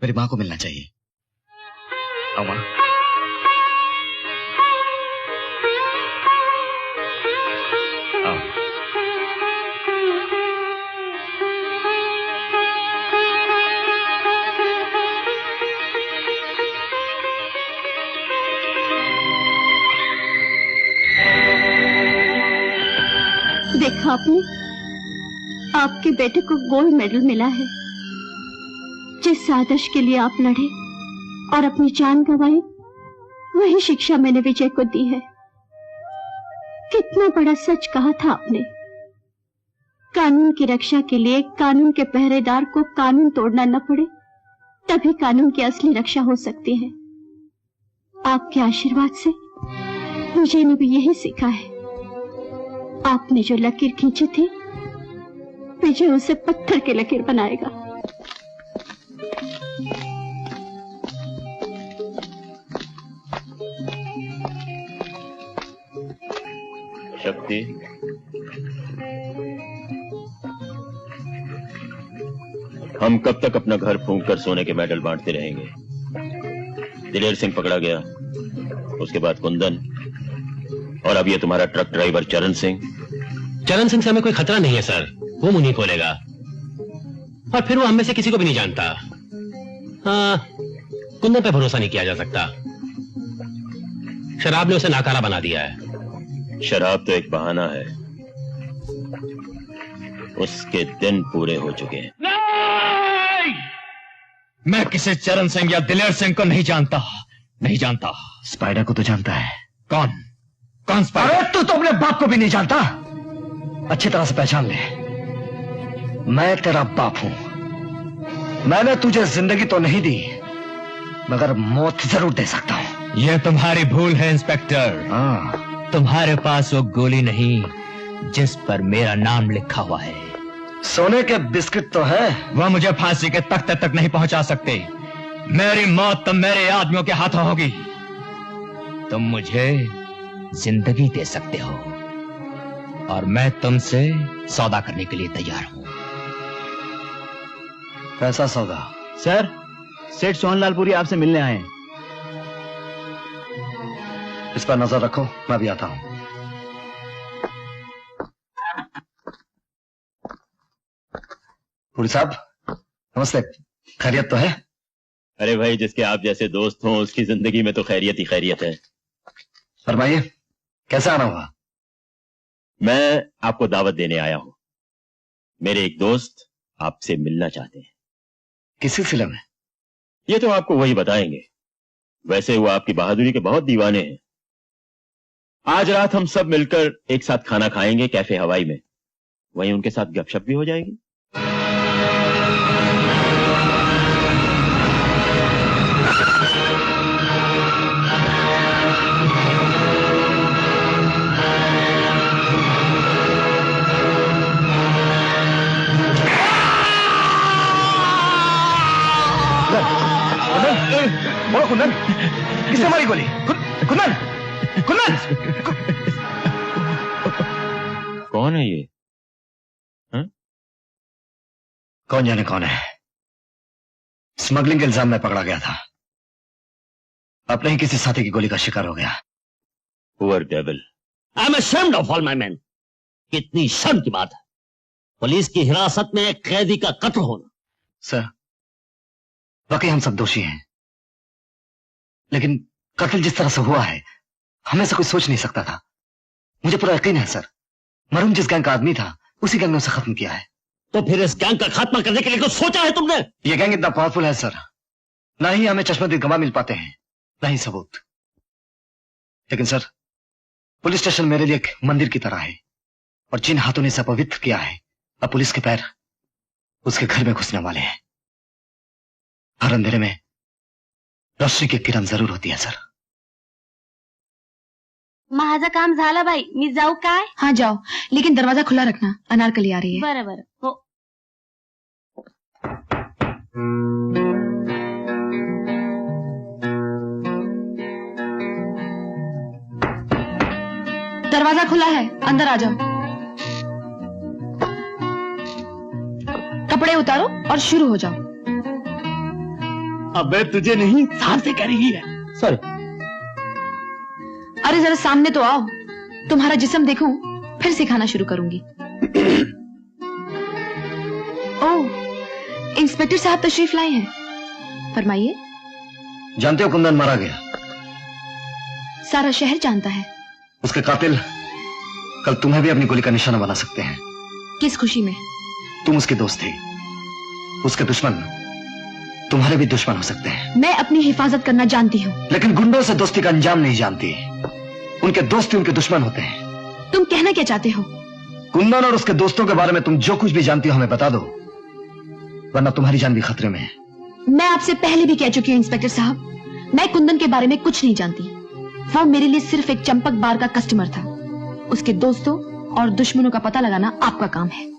मेरी मां को मिलना चाहिए। आओ मां। आओ। देखा आपने, आपके बेटे को गोल्ड मेडल मिला है। जिस आदर्श के लिए आप लड़े और अपनी जान गंवाई, वही शिक्षा मैंने विजय को दी है। कितना बड़ा सच कहा था आपने। कानून की रक्षा के लिए कानून के पहरेदार को कानून तोड़ना न पड़े, तभी कानून की असली रक्षा हो सकती है। आपके आशीर्वाद से विजय ने भी यही सीखा है। आपने जो लकीर खींची थी, विजय उसे पत्थर की लकीर बनाएगा। शक्ति, हम कब तक अपना घर फूंक कर सोने के मेडल बांटते रहेंगे? दिलेर सिंह पकड़ा गया, उसके बाद कुंदन, और अब ये तुम्हारा ट्रक ड्राइवर चरण सिंह। चरण सिंह से हमें कोई खतरा नहीं है सर, वो मुंह नहीं खोलेगा, और फिर वो हम में से किसी को भी नहीं जानता। हाँ, कुंदन पे भरोसा नहीं किया जा सकता। शराब ने उसे नाकारा बना दिया है। शराब तो एक बहाना है, उसके दिन पूरे हो चुके हैं। नहीं! मैं किसी चरण सिंह या दिलेर सिंह को नहीं जानता, नहीं जानता। स्पाइडर को तो जानता है। कौन? कौन स्पाइडर? अरे तू तो अपने बाप को भी नहीं जानता। अच्छी तरह से पहचान ले, मैं तेरा बाप हूं। मैंने तुझे जिंदगी तो नहीं दी, मगर मौत जरूर दे सकता हूं। यह तुम्हारी भूल है इंस्पेक्टर। हाँ, तुम्हारे पास वो गोली नहीं जिस पर मेरा नाम लिखा हुआ है। सोने के बिस्किट तो है, वह मुझे फांसी के तख्ते तक नहीं पहुंचा सकते। मेरी मौत तो मेरे आदमियों के हाथों होगी। तुम मुझे जिंदगी दे सकते हो, और मैं तुमसे सौदा करने के लिए तैयार हूं। कैसा सौदा? सर, सेठ सोहनलाल पुरी आपसे मिलने आए हैं। इस पर नजर रखो, मैं भी आता हूं। पुरी साहब नमस्ते, खैरियत तो है? अरे भाई, जिसके आप जैसे दोस्त हों उसकी जिंदगी में तो खैरियत ही खैरियत है। फरमाइए, कैसे आना हुआ? मैं आपको दावत देने आया हूं। मेरे एक दोस्त आपसे मिलना चाहते हैं। किस सिलसिले में? ये तो आपको वही बताएंगे। वैसे वो आपकी बहादुरी के बहुत दीवाने हैं। आज रात हम सब मिलकर एक साथ खाना खाएंगे कैफे हवाई में, वहीं उनके साथ गपशप भी हो जाएगी। बोलो कुंदन, किसने मारी गोली? कुंदन, कुंदन! कौन है ये? कौन जाने कौन है। स्मगलिंग के इल्जाम में पकड़ा गया था, अपने ही किसी साथी की गोली का शिकार हो गया। Poor devil. I am ashamed of all my men. कितनी शर्म की बात है, पुलिस की हिरासत में एक कैदी का कत्ल होना। सर, वाकई हम सब दोषी हैं, लेकिन कत्ल जिस तरह से हुआ है हमें से कोई सोच नहीं सकता था। मुझे पूरा यकीन है सर, मरून जिस गैंग का आदमी था उसी गैंग ने उसे खत्म किया है। तो फिर इस गैंग का खात्मा करने के लिए कुछ सोचा है तुमने? ये गैंग इतना पावरफुल है सर, ना ही हमें चश्मदीद गवाह मिल पाते हैं, ना ही सबूत। लेकिन सर, पुलिस स्टेशन मेरे लिए एक मंदिर की तरह है, और जिन हाथों ने इसे अपवित्र किया है, अब पुलिस के पैर उसके घर में घुसने वाले हैं। हर अंधेरे में रोशनी की किरण जरूर होती है सर। माझं काम झालं बाई, मी जाऊ काय? हाँ जाओ, लेकिन दरवाजा खुला रखना, अनारकली आ रही है। बरं बरं, हो। दरवाजा खुला है, अंदर आ जाओ। कपड़े उतारो और शुरू हो जाओ। अबे तुझे नहीं, साहब से कह रही है। सॉरी। अरे जरा सामने तो आओ, तुम्हारा जिस्म देखूं, फिर सिखाना शुरू करूंगी। ओह, इंस्पेक्टर साहब तशरीफ लाए हैं, फरमाइए। जानते हो कुंदन मारा गया। सारा शहर जानता है। उसके कातिल कल तुम्हें भी अपनी गोली का निशाना बना सकते हैं। किस खुशी में? तुम उसके दोस्त थे, उसके दुश्मन तुम्हारे भी दुश्मन हो सकते हैं। मैं अपनी हिफाजत करना जानती हूँ, लेकिन गुंडों से दोस्ती का अंजाम नहीं जानती। उनके दोस्त ही उनके दुश्मन होते हैं। तुम कहना क्या चाहते हो? कुंदन और उसके दोस्तों के बारे में तुम जो कुछ भी जानती हो हमें बता दो, वरना तुम्हारी जान भी खतरे में है। मैं आपसे पहले भी कह चुकी हूँ इंस्पेक्टर साहब, मैं कुंदन के बारे में कुछ नहीं जानती। वो मेरे लिए सिर्फ एक चंपक बार का कस्टमर था। उसके दोस्तों और दुश्मनों का पता लगाना आपका काम है।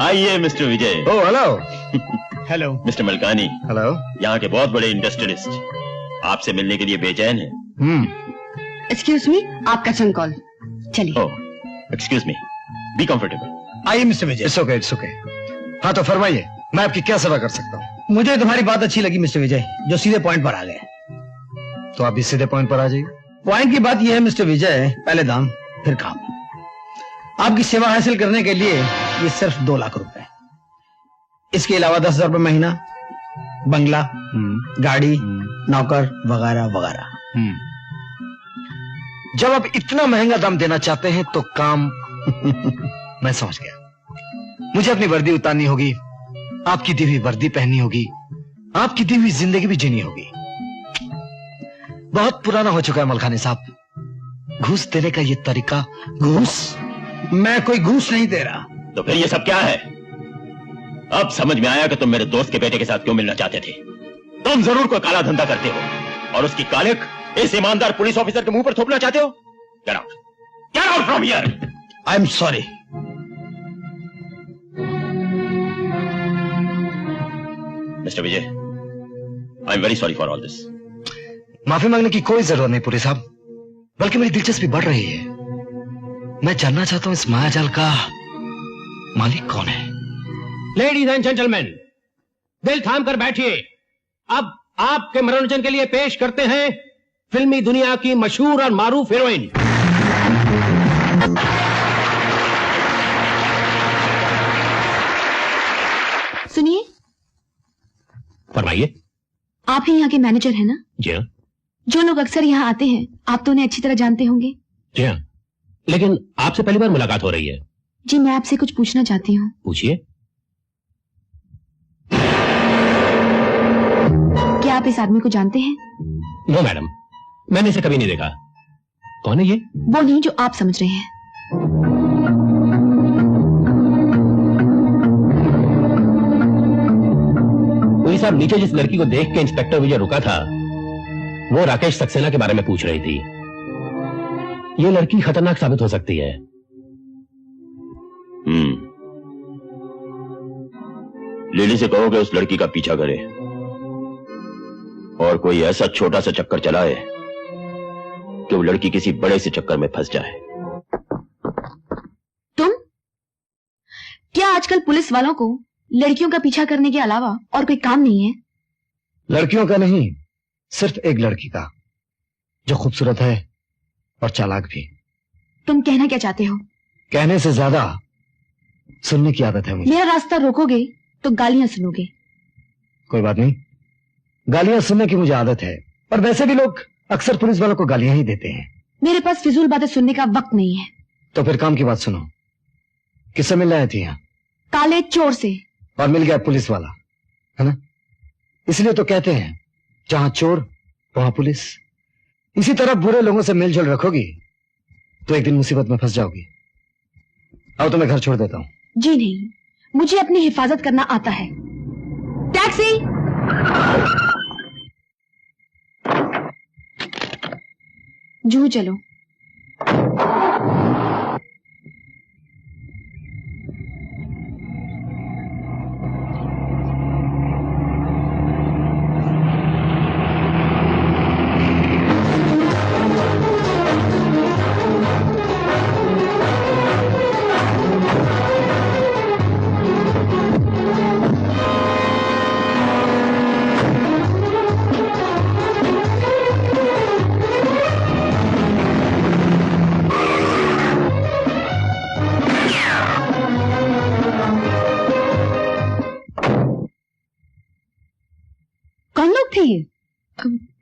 आइए mister Vijay. Oh hello. Hello mister Malkani. Hello. यहाँ के बहुत बड़े इंडस्ट्रियलिस्ट आपसे मिलने के लिए बेचैन है। एक्सक्यूज मी, आपका सन कॉल। चलिए। ओह, एक्सक्यूज मी, बी कंफर्टेबल। आइए mister Vijay. It's okay, it's okay. हाँ तो फरमाइए, मैं आपकी क्या सेवा कर सकता हूँ? मुझे तुम्हारी बात अच्छी लगी मिस्टर विजय, जो सीधे पॉइंट पर आ गए। तो आप भी सीधे पॉइंट पर आ जाइए। पॉइंट की बात यह है मिस्टर विजय, पहले दाम फिर काम। आपकी सेवा हासिल करने के लिए ये सिर्फ 2 लाख रुपए, इसके अलावा 10,000 रुपए महीना, बंगला, गाड़ी, नौकर वगैरह वगैरह। जब आप इतना महंगा दाम देना चाहते हैं तो काम मैं समझ गया। मुझे अपनी वर्दी उतारनी होगी, आपकी दी हुई वर्दी पहननी होगी, आपकी दी हुई जिंदगी भी जीनी होगी। बहुत पुराना हो चुका है मलखानी साहब, घूस देने का ये तरीका। घूस? मैं कोई घूस नहीं दे रहा। तो फिर ये सब क्या है? अब समझ में आया कि तुम मेरे दोस्त के बेटे के साथ क्यों मिलना चाहते थे। तुम जरूर कोई काला धंधा करते हो और उसकी कालिक इस ईमानदार पुलिस ऑफिसर के मुंह पर थोपना चाहते हो। Get out! Get out from here! I am sorry. Mister Vijay, I am very sorry for all this. माफी मांगने की कोई जरूरत नहीं पुलिस साहब, बल्कि मेरी दिलचस्पी बढ़ रही है। मैं जानना चाहता हूं इस मायाजाल का मालिक कौन है। लेडीज एंड जेंटलमैन, दिल थाम कर बैठिए। अब आपके मनोरंजन के लिए पेश करते हैं फिल्मी दुनिया की मशहूर और मारूफ हीरोइन। सुनिए। फरमाइए। आप ही यहाँ के मैनेजर हैं ना? जी हाँ। जो लोग अक्सर यहाँ आते हैं, आप तो उन्हें अच्छी तरह जानते होंगे। जी हाँ, लेकिन आपसे पहली बार मुलाकात हो रही है। जी, मैं आपसे कुछ पूछना चाहती हूँ। पूछिए। क्या क्या आप इस आदमी को जानते हैं? नो मैडम, मैंने इसे कभी नहीं देखा। कौन है ये? वो नहीं जो आप समझ रहे हैं। पुलिस साहब, नीचे जिस लड़की को देख के इंस्पेक्टर विजय रुका था वो राकेश सक्सेना के बारे में पूछ रही थी। ये लड़की खतरनाक साबित हो सकती है। लिली से कहो कि उस लड़की का पीछा करे और कोई ऐसा छोटा सा चक्कर चलाए कि वो लड़की किसी बड़े से चक्कर में फंस जाए। तुम क्या आजकल पुलिस वालों को लड़कियों का पीछा करने के अलावा और कोई काम नहीं है? लड़कियों का नहीं, सिर्फ एक लड़की का जो खूबसूरत है और चालाक भी। तुम कहना क्या चाहते हो? कहने से ज्यादा सुनने की आदत है मुझे। मेरा रास्ता रोकोगे तो गालियां सुनोगे। कोई बात नहीं, गालियां सुनने की मुझे आदत है, और वैसे भी लोग अक्सर पुलिस वालों को गालियां ही देते हैं। मेरे पास फिजूल बातें सुनने का वक्त नहीं है। तो फिर काम की बात सुनो। किससे मिल रहे थे यहाँ? काले चोर से। और मिल गया पुलिस वाला, है ना? इसलिए तो कहते हैं जहां चोर वहां पुलिस। इसी तरह बुरे लोगों से मेलजोल रखोगी तो एक दिन मुसीबत में फंस जाओगी। आओ तो मैं घर छोड़ देता हूँ। जी नहीं, मुझे अपनी हिफाजत करना आता है। टैक्सी! जूहू चलो।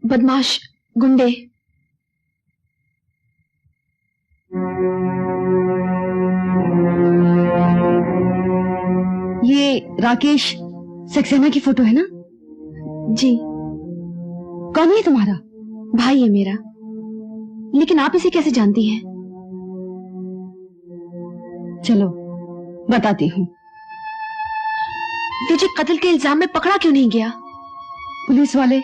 बदमाश गुंडे। ये राकेश सक्सेना की फोटो है ना? जी। कौन है तुम्हारा? भाई है मेरा। लेकिन आप इसे कैसे जानती हैं? चलो बताती हूँ। तुझे कत्ल के इल्जाम में पकड़ा क्यों नहीं गया? पुलिस वाले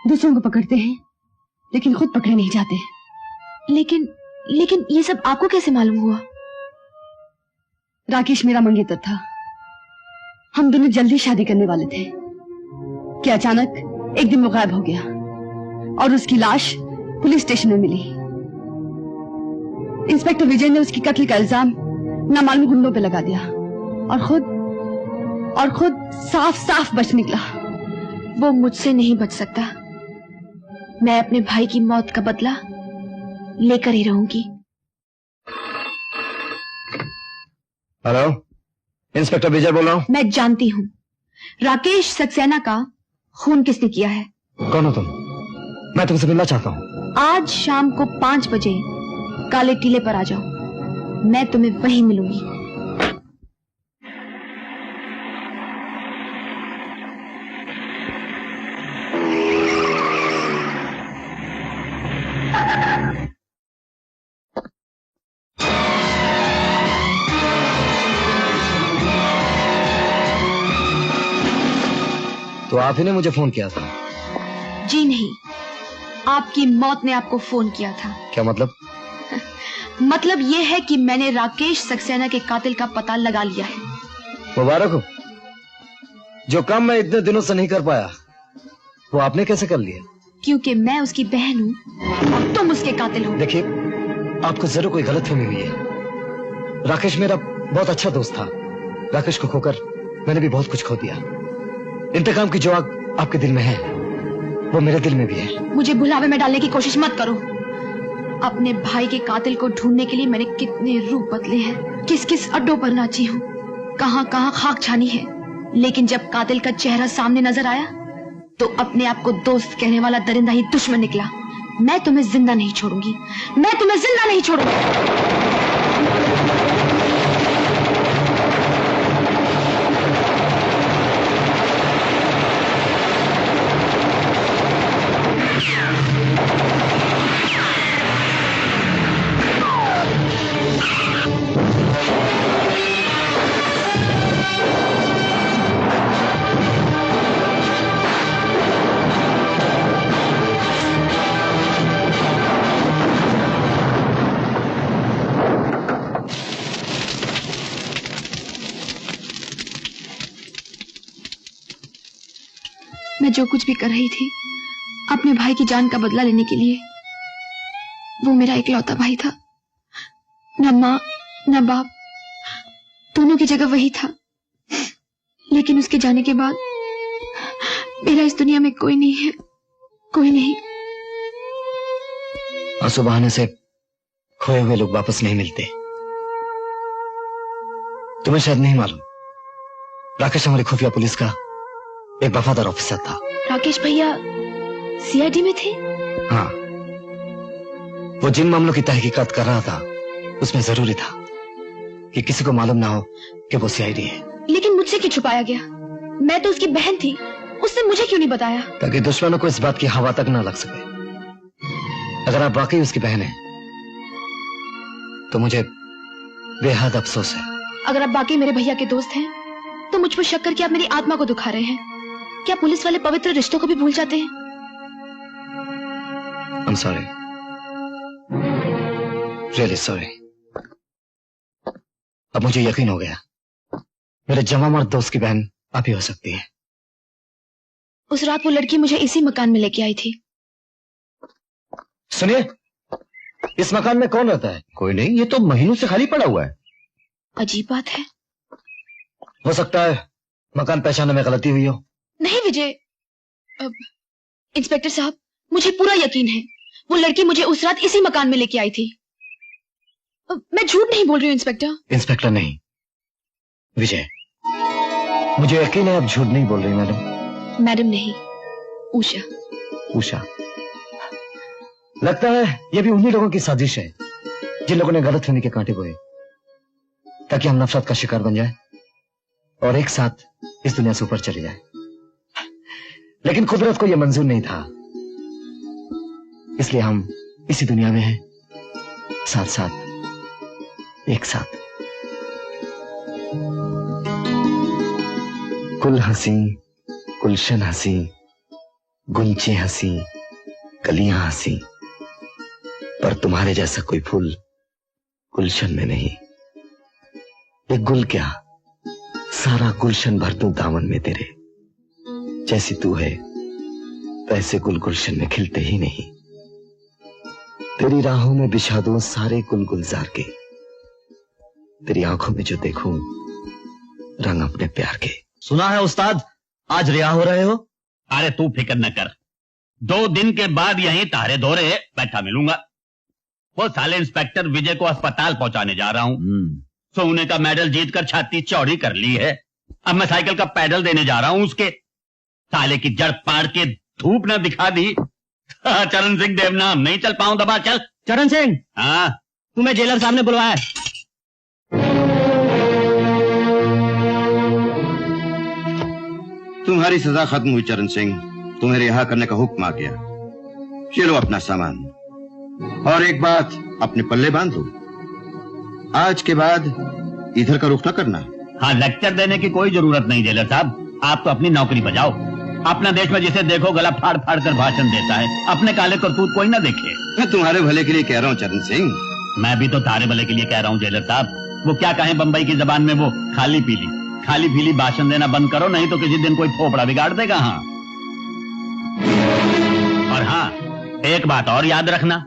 दूसरों को पकड़ते हैं लेकिन खुद पकड़े नहीं जाते। लेकिन ये सब आपको कैसे मालूम हुआ? राकेश मेरा मंगेतर था। हम दोनों जल्दी शादी करने वाले थे कि अचानक एक दिन वो गायब हो गया और उसकी लाश पुलिस स्टेशन में मिली। इंस्पेक्टर विजय ने उसकी कत्ल का इल्जाम नामालूम गुंडों पे लगा दिया और खुद साफ साफ बच निकला। वो मुझसे नहीं बच सकता। मैं अपने भाई की मौत का बदला लेकर ही रहूंगी। हेलो, इंस्पेक्टर विजय बोल रहा हूँ। मैं जानती हूँ राकेश सक्सेना का खून किसने किया है। कौन हो तुम? मैं तुमसे मिलना चाहता हूँ। आज शाम को 5 बजे काले टीले पर आ जाओ। मैं तुम्हें वहीं मिलूंगी। तो आप ही ने मुझे फोन किया था? जी नहीं, आपकी मौत ने आपको फोन किया था। क्या मतलब? मतलब ये है कि मैंने राकेश सक्सेना के कातिल का पता लगा लिया है। मुबारक हो। जो काम मैं इतने दिनों से नहीं कर पाया वो आपने कैसे कर लिया? क्योंकि मैं उसकी बहन हूँ और तुम उसके कातिल हो। देखिए, आपको जरूर कोई गलतफहमी हुई है। राकेश मेरा बहुत अच्छा दोस्त था। राकेश को खोकर मैंने भी बहुत कुछ खो दिया। इंतकाम की जो आग आपके दिल में है वो मेरे दिल में भी है। मुझे भुलावे में डालने की कोशिश मत करो। अपने भाई के कातिल को ढूंढने के लिए मैंने कितने रूप बदले हैं, किस किस अड्डों पर नाची हूँ, कहाँ कहाँ खाक छानी है। लेकिन जब कातिल का चेहरा सामने नजर आया तो अपने आप को दोस्त कहने वाला दरिंदा ही दुश्मन निकला। मैं तुम्हें जिंदा नहीं छोड़ूंगी, मैं तुम्हें जिंदा नहीं छोड़ूंगी। मैं जो कुछ भी कर रही थी अपने भाई की जान का बदला लेने के लिए, वो मेरा इकलौता भाई था। न माँ न बाप, दोनों की जगह वही था। लेकिन उसके जाने के बाद मेरा इस दुनिया में कोई नहीं है, कोई नहीं। आंसू बहाने से खोए हुए लोग वापस नहीं मिलते। तुम्हें शायद नहीं मालूम, राकेश हमारी खुफिया पुलिस का एक वफादार ऑफिसर था। राकेश भैया सीआईडी में थे? हाँ, वो जिन मामलों की तहकीकात कर रहा था उसमें जरूरी था कि किसी को मालूम ना हो कि वो सीआईडी है। लेकिन मुझसे क्यों छुपाया गया? मैं तो उसकी बहन थी, उसने मुझे क्यों नहीं बताया? ताकि दुश्मनों को इस बात की हवा तक ना लग सके। अगर आप वाकई उसकी बहन हैं तो मुझे बेहद अफसोस है। अगर आप बाकी मेरे भैया के दोस्त हैं तो मुझ पर शक करके आप मेरी आत्मा को दुखा रहे हैं। क्या पुलिस वाले पवित्र रिश्तों को भी भूल जाते हैं? I'm sorry, really sorry। अब मुझे यकीन हो गया, मेरे जवां मर्द दोस्त की बहन आप ही हो सकती है। उस रात वो लड़की मुझे इसी मकान में लेके आई थी। सुनिए, इस मकान में कौन रहता है? कोई नहीं, ये तो महीनों से खाली पड़ा हुआ है। अजीब बात है। हो सकता है मकान पहचानने में गलती हुई हो। नहीं विजय, इंस्पेक्टर साहब, मुझे पूरा यकीन है वो लड़की मुझे उस रात इसी मकान में लेके आई थी। मैं झूठ नहीं बोल रही हूँ इंस्पेक्टर। इंस्पेक्टर नहीं, विजय, मुझे यकीन है आप झूठ नहीं बोल रही। मैडम? मैडम नहीं, उषा। उषा? लगता है ये भी उन्हीं लोगों की साजिश है जिन लोगों ने गलतफहमी के कांटे बोए ताकि हम नफरत का शिकार बन जाए और एक साथ इस दुनिया से ऊपर चले जाए। लेकिन कुदरत को यह मंजूर नहीं था, इसलिए हम इसी दुनिया में हैं, साथ साथ, एक साथ। कुल हंसी, गुलशन हंसी, गुंचे हंसी, कलियां हंसी, पर तुम्हारे जैसा कोई फूल गुलशन में नहीं। एक गुल क्या, सारा गुलशन भर दूं दामन में तेरे। जैसी तू है वैसे गुल गुलशन में खिलते ही नहीं। तेरी राहों में बिछा दूं सारे गुल गुलजार के। तेरी आंखों में जो देखूं रंग अपने प्यार के। सुना है उस्ताद आज रिहा हो रहे हो? अरे तू फिक्र न कर, 2 दिन के बाद यहीं तारे धोरे बैठा मिलूंगा। वो साले इंस्पेक्टर विजय को अस्पताल पहुंचाने जा रहा हूं। सोने का मेडल जीतकर छाती चौड़ी कर ली है। अब मैं साइकिल का पैडल देने जा रहा हूं उसके। साले की जड़ पाड़ के धूप न दिखा दी। चरण सिंह देवनाम, नहीं चल पाऊं, दबा चल। चरण सिंह, हाँ तुम्हें जेलर साहब ने बुलवाया। तुम्हारी सजा खत्म हुई चरण सिंह, तुम्हें रिहा करने का हुक्म आ गया। चलो अपना सामान और एक बात अपने पल्ले बांध दो, आज के बाद इधर का रुख न करना। हाँ, लेक्चर देने की कोई जरूरत नहीं जेलर साहब, आप तो अपनी नौकरी बजाओ। अपना देश में जिसे देखो गला फाड़ फाड़ कर भाषण देता है, अपने काले करतूत कोई ना देखे। मैं तुम्हारे भले के लिए कह रहा हूँ चरण सिंह। मैं भी तो तारे भले के लिए कह रहा हूँ जेलर साहब। वो क्या कहें बंबई की जबान में, वो खाली पीली भाषण देना बंद करो, नहीं तो किसी दिन कोई फोपड़ा बिगाड़ देगा। हाँ, और हाँ, एक बात और याद रखना,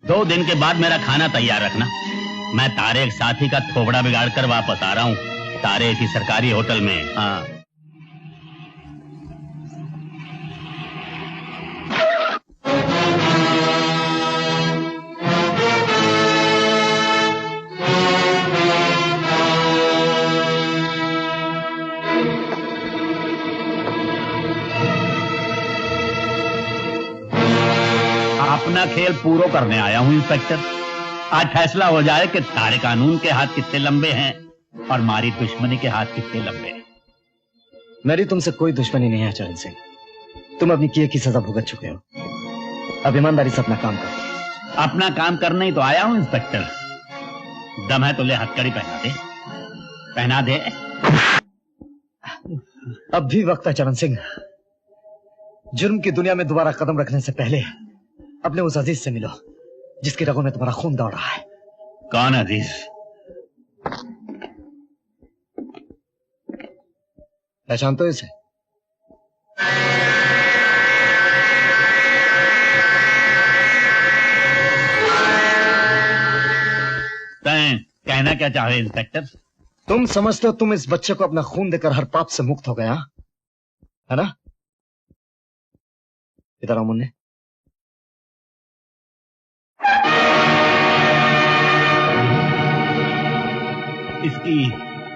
2 दिन के बाद मेरा खाना तैयार रखना। मैं तारे एक साथी का थोबड़ा बिगाड़ कर वापस आ रहा हूँ, तारे की सरकारी होटल में। हाँ, अपना खेल पूरा करने आया हूं इंस्पेक्टर। आज फैसला हो जाए कि तारे कानून के हाथ कितने लंबे हैं और हमारी दुश्मनी के हाथ कितने लंबे हैं। मेरी तुमसे कोई दुश्मनी नहीं है चरण सिंह, तुम अपनी किए की सजा भुगत चुके हो। अब ईमानदारी से अपना काम करो। अपना काम करने ही तो आया हूं इंस्पेक्टर। दम है तो ले हथकड़ी पहना दे। अब भी वक्त है चरण सिंह, जुर्म की दुनिया में दोबारा कदम रखने से पहले अपने उस अजीज से मिलो जिसकी रगों में तुम्हारा खून दौड़ रहा है। कौन अजीज? पहचानते हो इसे? कहना क्या चाह रहे इंस्पेक्टर? तुम समझते हो तुम इस बच्चे को अपना खून देकर हर पाप से मुक्त हो गया, है ना? इधर आओ मुन्ने। इसकी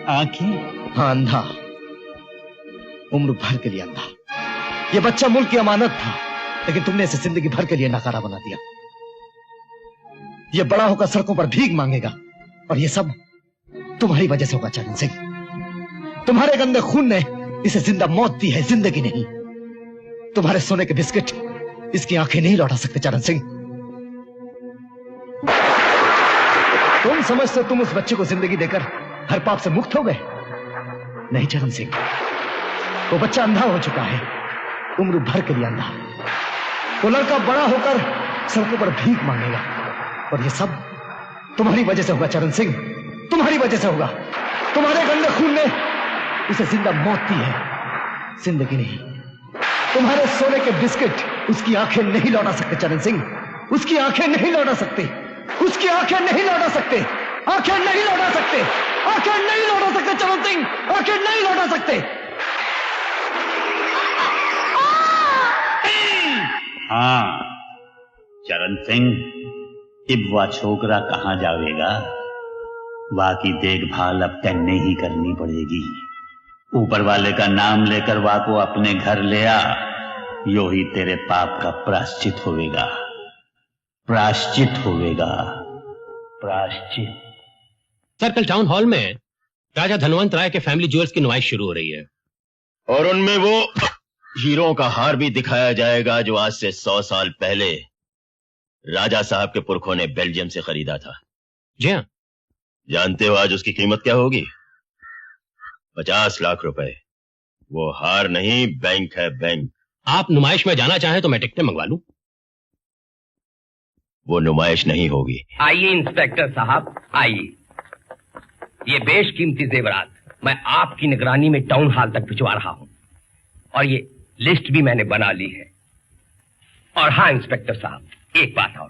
आंखें? हाँ, अंधा, उम्र भर के लिए अंधा। ये बच्चा मुल्क की अमानत था, लेकिन तुमने इसे जिंदगी भर के लिए नकारा बना दिया। ये बड़ा होकर सड़कों पर भीख मांगेगा, और ये सब तुम्हारी वजह से होगा चरण सिंह। तुम्हारे गंदे खून ने इसे जिंदा मौत दी है, जिंदगी नहीं। तुम्हारे सोने के बिस्किट इसकी आंखें नहीं लौटा सकते चरण सिंह। तुम समझते हो तुम उस बच्चे को जिंदगी देकर हर पाप से मुक्त हो गए? नहीं चरण सिंह, वो बच्चा अंधा हो चुका है, उम्र भर के लिए अंधा। वो लड़का बड़ा होकर सड़कों पर भीख मांगेगा, और ये सब तुम्हारी वजह से होगा चरण सिंह, तुम्हारी वजह से होगा। तुम्हारे गंदे खून ने उसे जिंदा मौत दी है, जिंदगी नहीं। तुम्हारे सोने के बिस्किट उसकी आंखें नहीं लौटा सकते चरण सिंह, उसकी आंखें नहीं लौटा सकते, उसकी आंखें नहीं लौटा सकते, आंखें नहीं लौटा सकते, आंखें नहीं लौटा सकते चरण सिंह, आंखें नहीं लौटा सकते। हाँ चरण सिंह, अब वह छोकरा कहां जावेगा? वाह की देखभाल अब तन्ने ही करनी पड़ेगी। ऊपर वाले का नाम लेकर वाह को अपने घर ले आ, यो ही तेरे पाप का प्रायश्चित होवेगा, प्रायश्चित होवेगा, प्रायश्चित। सर, कल टाउन हॉल में राजा धनवंत राय के फैमिली ज्वेल्स की नुमाइश शुरू हो रही है, और उनमें वो हीरों का हार भी दिखाया जाएगा जो आज से 100 साल पहले राजा साहब के पुरखों ने बेल्जियम से खरीदा था। जी हाँ। जानते हो आज उसकी कीमत क्या होगी? 50 लाख रुपए। वो हार नहीं, बैंक है, बैंक। आप नुमाइश में जाना चाहें तो मैं टिकटें मंगवा लूं। वो नुमाइश नहीं होगी। आइए इंस्पेक्टर साहब, आइए। ये बेशकीमती जेवरात मैं आपकी निगरानी में टाउन हॉल तक भिजवा रहा हूं, और ये लिस्ट भी मैंने बना ली है। और हाँ इंस्पेक्टर साहब, एक बात और,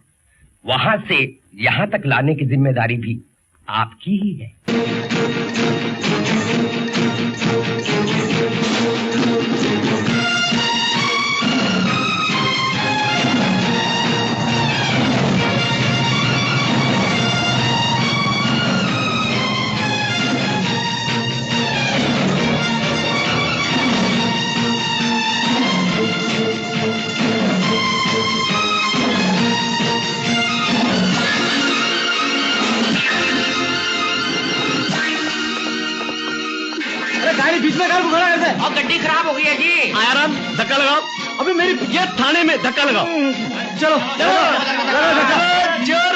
वहां से यहां तक लाने की जिम्मेदारी भी आपकी ही है। बीच में कार को खड़ा करते हैं। और गड्डी खराब हो गई है जी। आराम, धक्का लगाओ। अभी मेरी ये थाने में धक्का लगाओ। चलो चलो जोर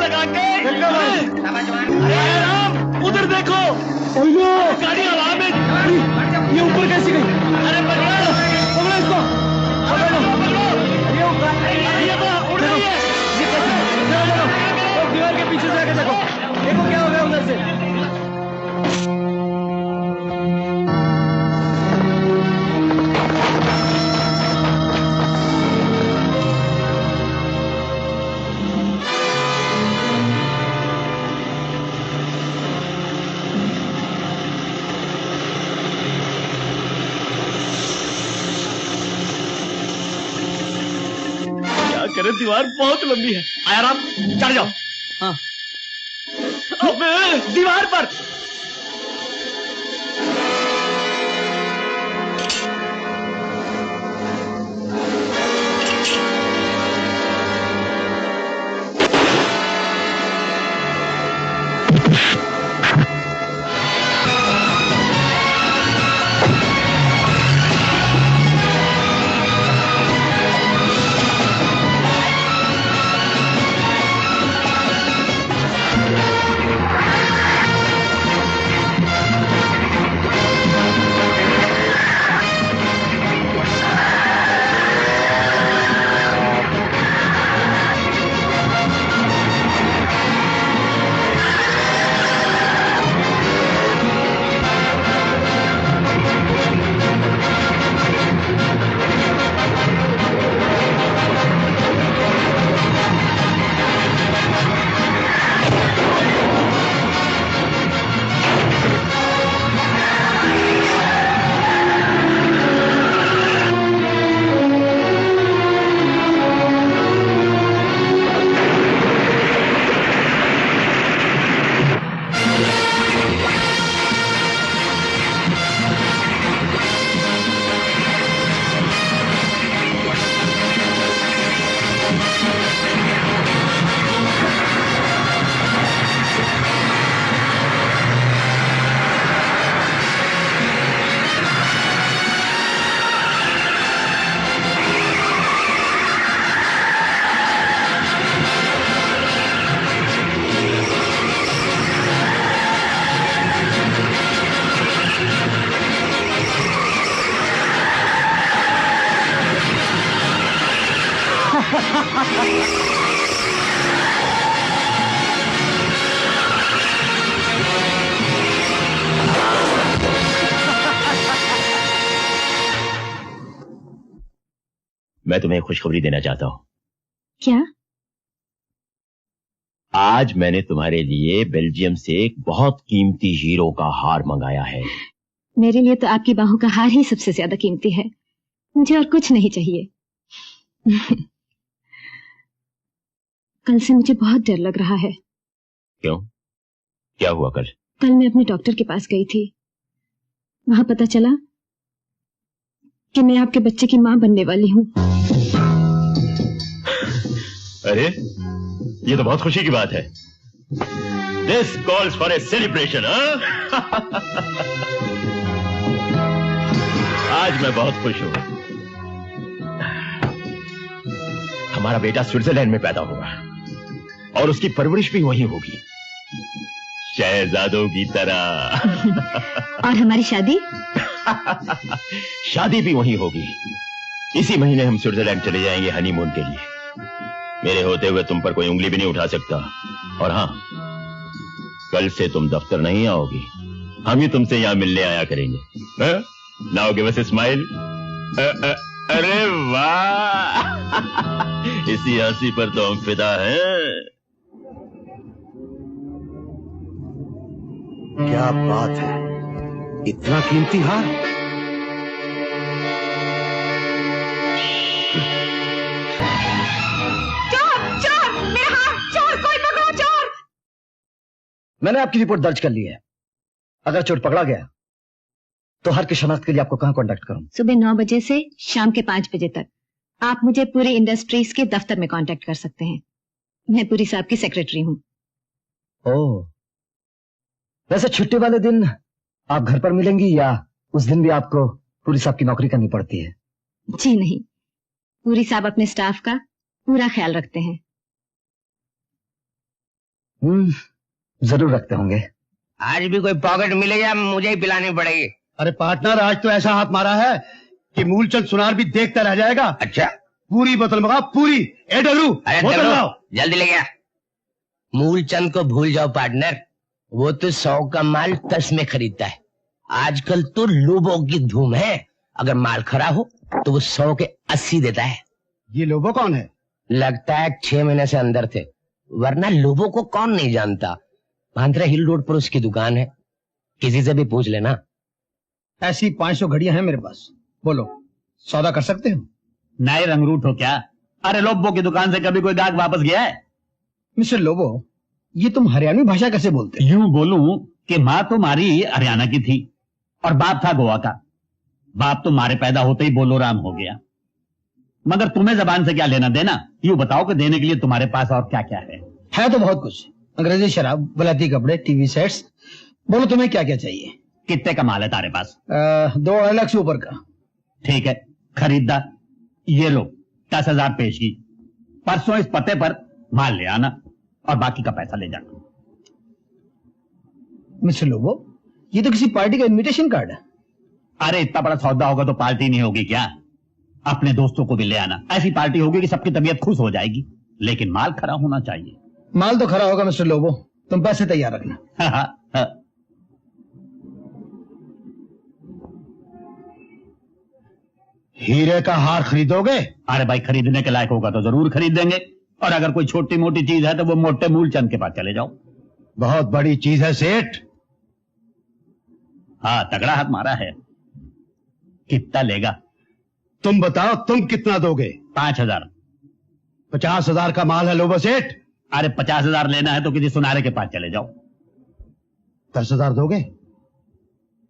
लगा के आराम। उधर देखो, गाड़ी हवा में, ये ऊपर कैसी गई? अरे पकड़ो इसको, ये उड़ रही है। दीवार के पीछे से आके देखो, देखो क्या हो गया उधर से। क्या करे, दीवार बहुत लंबी है। आराम, चढ़ जाओ। हाँ। दीवार पर मैं तुम्हें खुशखबरी देना चाहता हूं। क्या? आज मैंने तुम्हारे लिए बेल्जियम से एक बहुत कीमती हीरो का हार मंगाया है। मेरे लिए तो आपकी बाहों का हार ही सबसे ज्यादा कीमती है। मुझे और कुछ नहीं चाहिए। कल से मुझे बहुत डर लग रहा है। क्यों? क्या हुआ कल? कल मैं अपने डॉक्टर के पास गई थी। वहां पता चला कि मैं आपके बच्चे की मां बनने वाली हूं। अरे ये तो बहुत खुशी की बात है। This calls for a celebration. आज मैं बहुत खुश हूं। हमारा बेटा स्विट्जरलैंड में पैदा होगा और उसकी परवरिश भी वहीं होगी, शहजादों की तरह। और हमारी शादी? शादी भी वहीं होगी। इसी महीने हम स्विट्जरलैंड चले जाएंगे हनीमून के लिए। मेरे होते हुए तुम पर कोई उंगली भी नहीं उठा सकता। और हाँ, कल से तुम दफ्तर नहीं आओगी, हम ही तुमसे यहां मिलने आया करेंगे। Now give us a smile. अरे वाह, इसी हंसी पर तो हम फिदा हैं। क्या बात है, इतना कीमती हार? चोर! मेरा हार! चोर! कोई पकड़ो चोर! मैंने आपकी रिपोर्ट दर्ज कर ली है। अगर चोर पकड़ा गया तो हर की शनाख्त के लिए आपको कहां कांटेक्ट करूं? सुबह 9 बजे से शाम के 5 बजे तक आप मुझे पूरे इंडस्ट्रीज के दफ्तर में कांटेक्ट कर सकते हैं। मैं पुरी साहब की सेक्रेटरी हूँ। ओह, वैसे छुट्टी वाले दिन आप घर पर मिलेंगी या उस दिन भी आपको पुरी साहब की नौकरी करनी पड़ती है? जी नहीं, पुरी साहब अपने स्टाफ का पूरा ख्याल रखते हैं। जरूर रखते होंगे। आज भी कोई पॉकेट मिलेगा, मुझे ही पिलानी पड़ेगी। अरे पार्टनर, आज तो ऐसा हाथ मारा है कि मूलचंद सुनार भी देखता रह जाएगा। अच्छा, पूरी बोतल मंगा, पूरी। ए डरू, बोतल लाओ। जल्दी ले गया। मूलचंद को भूल जाओ पार्टनर, वो तो 100 का माल 10 में खरीदता है। आजकल तो लोबो की धूम है, अगर माल खरा हो तो वो 100 के 80 देता है। ये लोबो कौन है? लगता है 6 महीने से अंदर थे, वरना लोबो को कौन नहीं जानता। भांतरा हिल रोड पर उसकी दुकान है, किसी से भी पूछ लेना। ऐसी 500 घड़ियां हैं मेरे पास, बोलो सौदा कर सकते हो? नए रंगरूट हो क्या? अरे लोबो की दुकान से कभी कोई गाहक वापस गया है? मिस्टर लोबो, ये तुम हरियाणवी भाषा कैसे बोलते? यूं बोलूं कि माँ तो मारी हरियाणा की थी और बाप था गोवा का। बाप तो मारे पैदा होते ही बोलो राम हो गया। मगर तुम्हें जबान से क्या लेना देना? यूं बताओ कि देने के लिए तुम्हारे पास और क्या क्या है? है तो बहुत कुछ, अंग्रेजी शराब, बलाती कपड़े, टीवी सेट्स। बोलो तुम्हें क्या क्या चाहिए? कितने का माल है तारे पास? 2-2.5 लाख से ऊपर का। ठीक है, खरीददार ये लो 10,000 पेशगी। परसों इस पते पर माल ले आना और बाकी का पैसा ले जाना। मिस्टर लोबो, ये तो किसी पार्टी का इनविटेशन कार्ड है। अरे इतना बड़ा सौदा होगा तो पार्टी नहीं होगी क्या? अपने दोस्तों को भी ले आना, ऐसी पार्टी होगी कि सबकी तबीयत खुश हो जाएगी, लेकिन माल खरा होना चाहिए। माल तो खरा होगा मिस्टर लोबो, तुम पैसे तैयार रखना। हीरे का हार खरीदोगे? अरे भाई, खरीदने के लायक होगा तो जरूर खरीदेंगे, और अगर कोई छोटी मोटी चीज है तो वो मोटे मूलचंद के पास चले जाओ। बहुत बड़ी चीज है सेठ। हाँ, तगड़ा हाथ मारा है। कितना लेगा? तुम बताओ, तुम कितना दोगे? 5,000। 50,000 का माल है लोबो सेठ। अरे 50,000 लेना है तो किसी सुनारे के पास चले जाओ। 10,000 दोगे?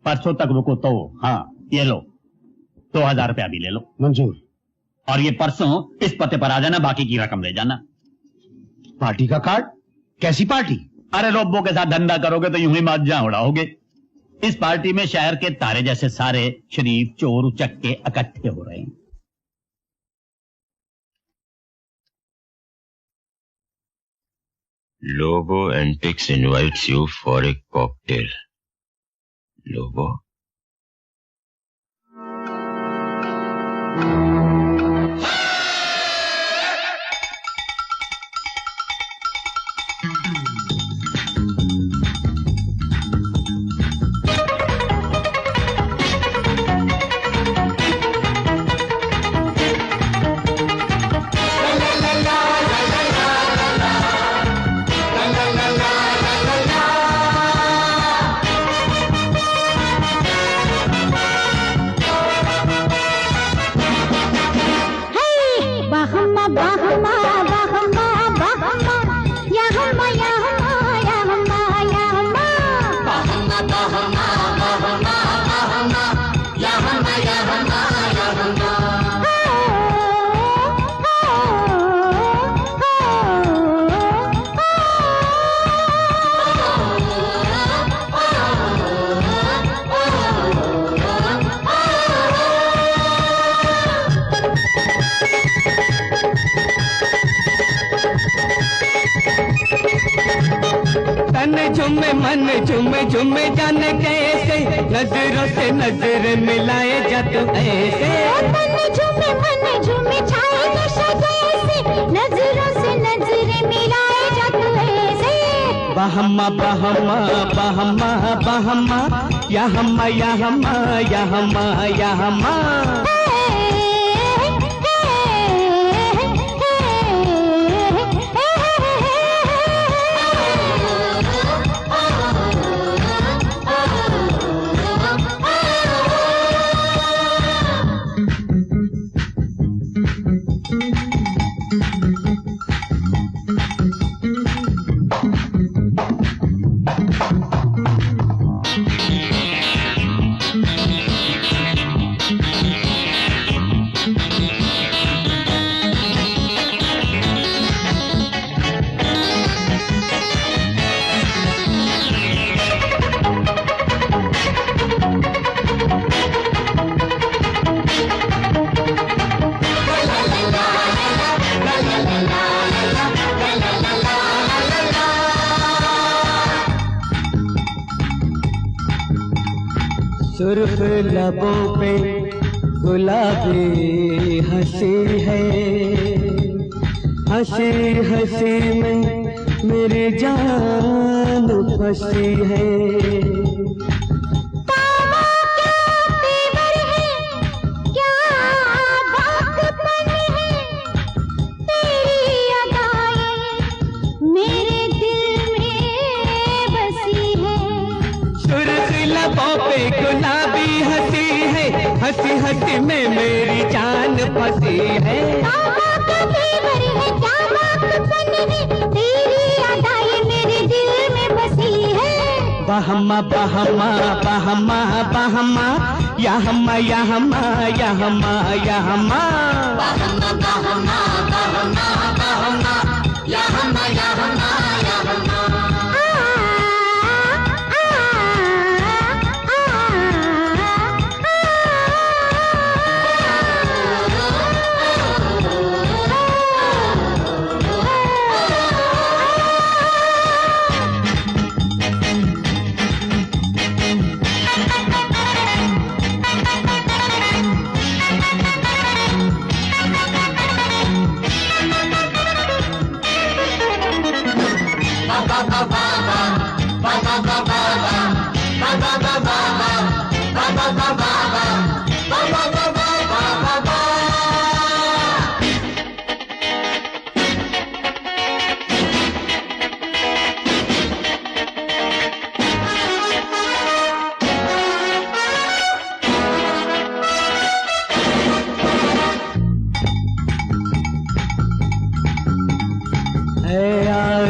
परसों तक रुको तो। हाँ, ये लो 2,000 रुपया भी ले लो। मंजूर। और ये परसों इस पते पर आ जाना, बाकी की रकम ले जाना। पार्टी का कार्ड? कैसी पार्टी? अरे लोबो के साथ धंधा करोगे तो यूं ही मौजां उड़ाओगे। इस पार्टी में शहर के तारे जैसे सारे शरीफ चोर उचक्के इकट्ठे हो रहे हैं। Lobo Antiques invites you for a cocktail. Lobo? झूमे मन झूमे झूमे जाने कैसे नजरों से नजर मिलाए जा तू ऐसे तन झूमे मन झूमे छाए नशा जैसे नजरों से नजर मिलाए जा तू ऐसे बहमा बहमा बहमा बहमा या हम्मा या हम्मा या हम्मा या हम्मा सुर्ख लबों पे गुलाबी हंसी है हंसी हंसी में मेरी जान फंसी है गुलाबी हंसी है हंसी हंसी में मेरी जान फंसी है मेरे दिल में बसी है बहमा बहमा बहमा बहमा या हम्मा या हम्मा या हम्मा या हम्मा बहमा बहमा बहमा बहमा या हम्मा या हम्मा या हम्मा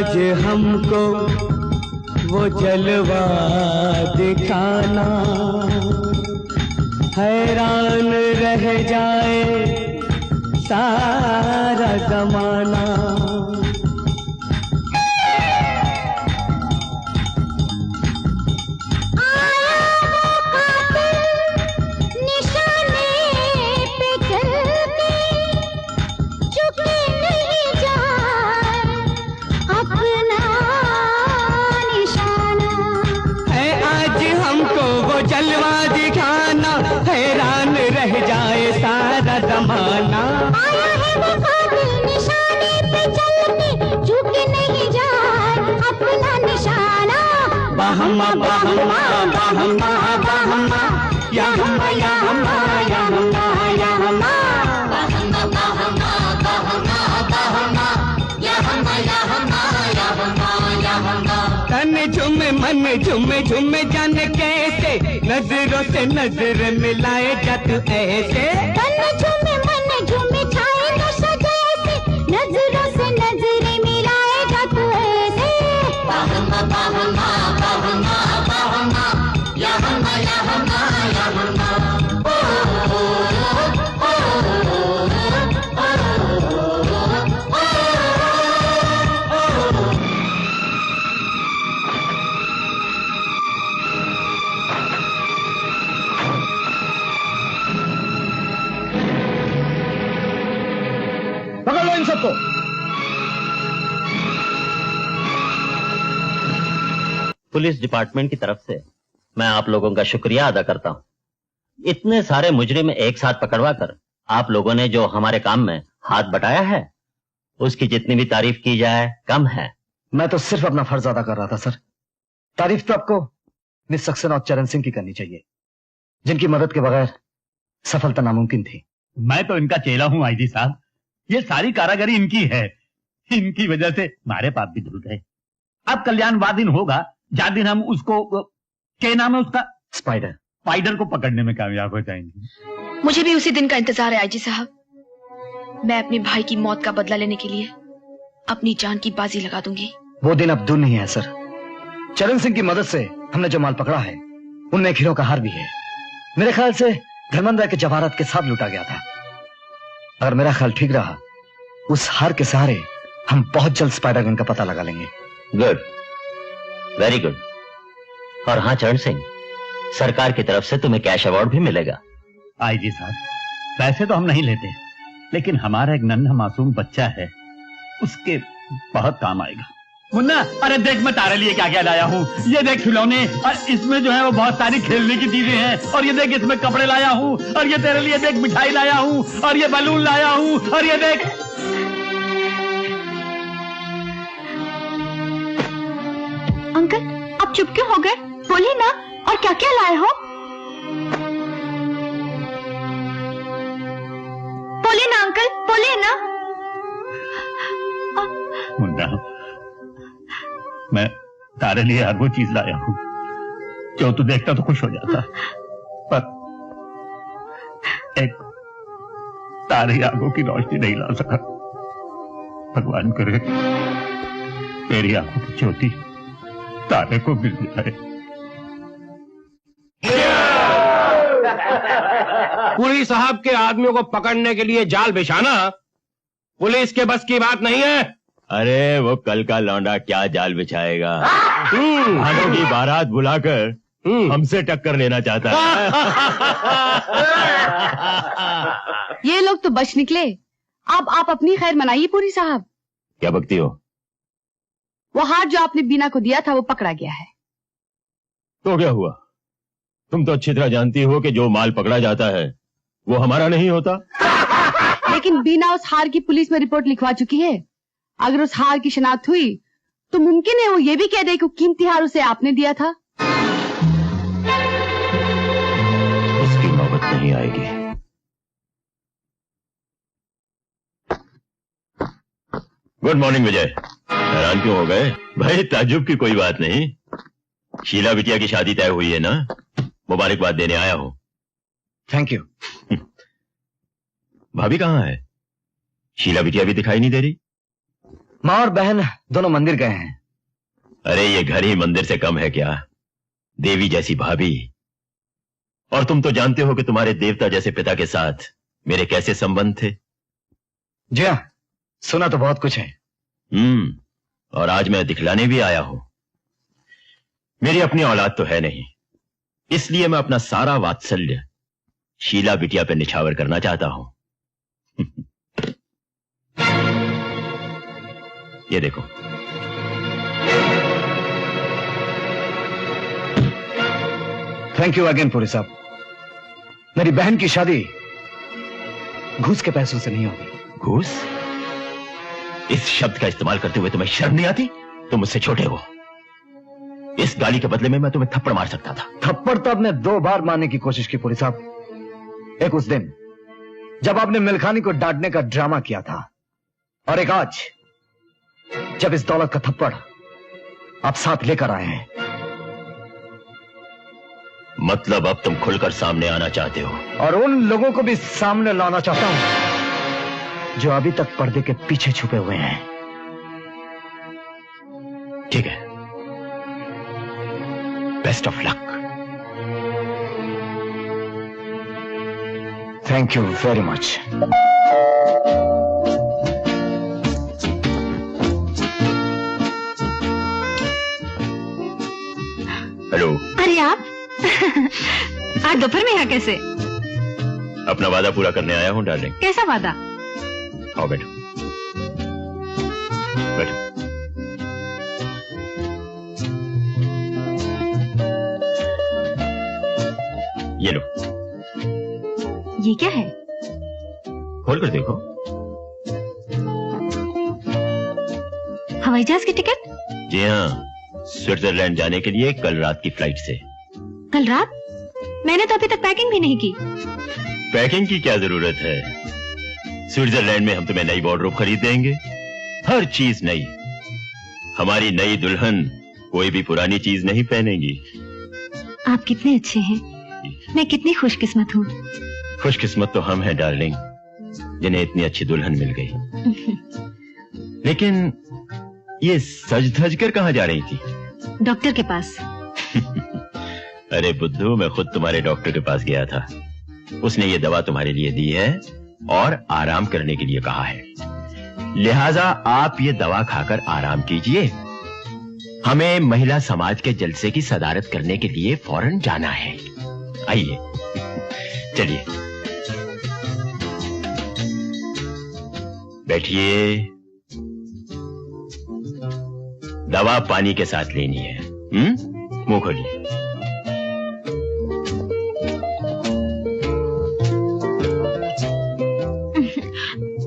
आज हमको वो जलवा दिखाना हैरान रह जाए सारा जमाना जलवा दिखाना हैरान रह जाए सारा जमाना आया है वो कातिल निशाने पे चलने झुके नहीं जाए अपना निशाना बहमा बहमा बहमा बहमा या हम्मा या हम्मा या हम्मा या हम्मा बहमा बहमा बहमा बहमा या हम्मा या हम्मा या हम्मा या हम्मा तन झूमे मन झूमे झूमे जाने कैसे नजरों से नजर मिलाए जा तू ऐसे तन झूमे मन झूमे छाए नशा जैसे नजरों से नजर मिलाए जा तू ऐसे बहमा बहमा बहमा बहमा या हम्मा या हम्मा या हम्मा पकड़ लो इन सबको। पुलिस डिपार्टमेंट की तरफ से मैं आप लोगों का शुक्रिया अदा करता हूं। इतने सारे मुजरिम एक साथ पकड़वा कर आप लोगों ने जो हमारे काम में हाथ बटाया है, उसकी जितनी भी तारीफ की जाए कम है। मैं तो सिर्फ अपना फर्ज अदा कर रहा था सर। तारीफ तो आपको मिस सक्सेना और चरण सिंह की करनी चाहिए, जिनकी मदद के बगैर सफलता नामुमकिन थी। मैं तो इनका चेला हूं आईजी साहब, ये सारी कारागरी इनकी है। इनकी वजह से हमारे पाप भी धुल गए। अब कल्याणवाद दिन होगा जहाँ दिन हम उसको, क्या नाम है उसका, स्पाइडर को पकड़ने में कामयाब हो जाएंगे। मुझे भी उसी दिन का इंतजार है आईजी साहब। मैं अपने भाई की मौत का बदला लेने के लिए अपनी जान की बाजी लगा दूंगी। वो दिन अब दूर नहीं है सर। चरण सिंह की मदद से हमने जो माल पकड़ा है उनमें एक हीरो का हार भी है। मेरे ख्याल से धर्मेंद्र के जवाहरात के साथ लूटा गया था। अगर मेरा ख्याल ठीक रहा, उस हार के सहारे हम बहुत जल्द स्पाइडर गन का पता लगा लेंगे। Good, very good. और हाँ चरण सिंह, सरकार की तरफ से तुम्हें कैश अवार्ड भी मिलेगा। आईजी साहब, पैसे तो हम नहीं लेते, लेकिन हमारा एक नन्हा मासूम बच्चा है, उसके बहुत काम आएगा। मुन्ना, अरे देख मैं तारे लिए क्या क्या लाया हूँ। ये देख खिलौने, और इसमें जो है वो बहुत सारी खेलने की चीजें हैं। और ये देख इसमें कपड़े लाया हूँ, और ये तेरे लिए देख मिठाई लाया हूँ, और ये बलून लाया हूँ, और ये देख। अंकल, आप चुप क्यों हो गए? बोलिए ना, और क्या क्या लाए हो? बोलिए ना अंकल, बोलिए ना। मुन्ना, मैं तारे लिए हर वो चीज लाया हूँ जो तू देखता तो खुश हो जाता, पर एक तारे आंखों की रोशनी नहीं ला सका। भगवान करे तेरी आंखों की ज्योति तारे को मिल जाए। पुलिस साहब के आदमियों को पकड़ने के लिए जाल बिछाना पुलिस के बस की बात नहीं है। अरे वो कल का लौंडा क्या जाल बिछाएगा? भाइयों की बारात बुलाकर हमसे टक्कर लेना चाहता है। ये लोग तो बच निकले। अब आप अपनी खैर मनाइए पूरी साहब। क्या बकती हो? वो हार जो आपने बीना को दिया था वो पकड़ा गया है। तो क्या हुआ? तुम तो अच्छी तरह जानती हो कि जो माल पकड़ा जाता है वो हमारा नहीं होता। लेकिन बीना उस हार की पुलिस में रिपोर्ट लिखवा चुकी है। अगर उस हार की शिनाख्त हुई तो मुमकिन है वो ये भी कह दे कि कीमती हार उसे आपने दिया था। उसकी नौबत नहीं आएगी। गुड मॉर्निंग विजय। हैरान क्यों हो गए? भाई ताज्जुब की कोई बात नहीं। शीला बिटिया की शादी तय हुई है ना, मुबारकबाद देने आया हूं। Thank you. भाभी कहाँ है? शीला बिटिया भी दिखाई नहीं दे रही। माँ और बहन दोनों मंदिर गए हैं। अरे ये घर ही मंदिर से कम है क्या? देवी जैसी भाभी। और तुम तो जानते हो कि तुम्हारे देवता जैसे पिता के साथ मेरे कैसे संबंध थे। जी हाँ, सुना तो बहुत कुछ है। और आज मैं दिखलाने भी आया हूं। मेरी अपनी औलाद तो है नहीं, इसलिए मैं अपना सारा वात्सल्य शीला बिटिया पे निछावर करना चाहता हूं। ये देखो। थैंक यू अगेन पुरी साहब। मेरी बहन की शादी घूस के पैसों से नहीं होगी। घूस? इस शब्द का इस्तेमाल करते हुए तुम्हें शर्म नहीं आती? तुम मुझसे छोटे हो। इस गाली के बदले में मैं तुम्हें थप्पड़ मार सकता था। थप्पड़ तो आपने 2 बार मारने की कोशिश की पुरी साहब। एक उस दिन जब आपने मिल्खानी को डांटने का ड्रामा किया था, और एक आज जब इस दौलत का थप्पड़ आप साथ लेकर आए हैं। मतलब अब तुम खुलकर सामने आना चाहते हो? और उन लोगों को भी सामने लाना चाहता हूं जो अभी तक पर्दे के पीछे छुपे हुए हैं। ठीक है, best of luck. Thank you very much. Hello. अरे आप आज दोपहर में यहाँ कैसे? अपना वादा पूरा करने आया हूं डार्लिंग। कैसा वादा? आओ बैठो बैठो। ये लो, ये क्या है? खोल कर देखो। हवाई जहाज की टिकट? जी हाँ, स्विट्जरलैंड जाने के लिए कल रात की फ्लाइट से। कल रात? मैंने तो अभी तक पैकिंग भी नहीं की। पैकिंग की क्या जरूरत है? स्विट्जरलैंड में हम तुम्हें नई वार्डरोब खरीद देंगे, हर चीज नई। हमारी नई दुल्हन कोई भी पुरानी चीज नहीं पहनेगी। आप कितने अच्छे हैं, मैं कितनी खुशकिस्मत हूँ। खुशकिस्मत तो हम हैं डार्लिंग, जिन्हें इतनी अच्छी दुल्हन मिल गई। लेकिन ये सज धज कर कहाँ जा रही थी? डॉक्टर के पास। अरे बुद्धू, मैं खुद तुम्हारे डॉक्टर के पास गया था। उसने ये दवा तुम्हारे लिए दी है और आराम करने के लिए कहा है। लिहाजा आप ये दवा खाकर आराम कीजिए। हमें महिला समाज के जलसे की सदारत करने के लिए फौरन जाना है। आइए, चलिए बैठिए। दवा पानी के साथ लेनी है। मुंह खोलिए।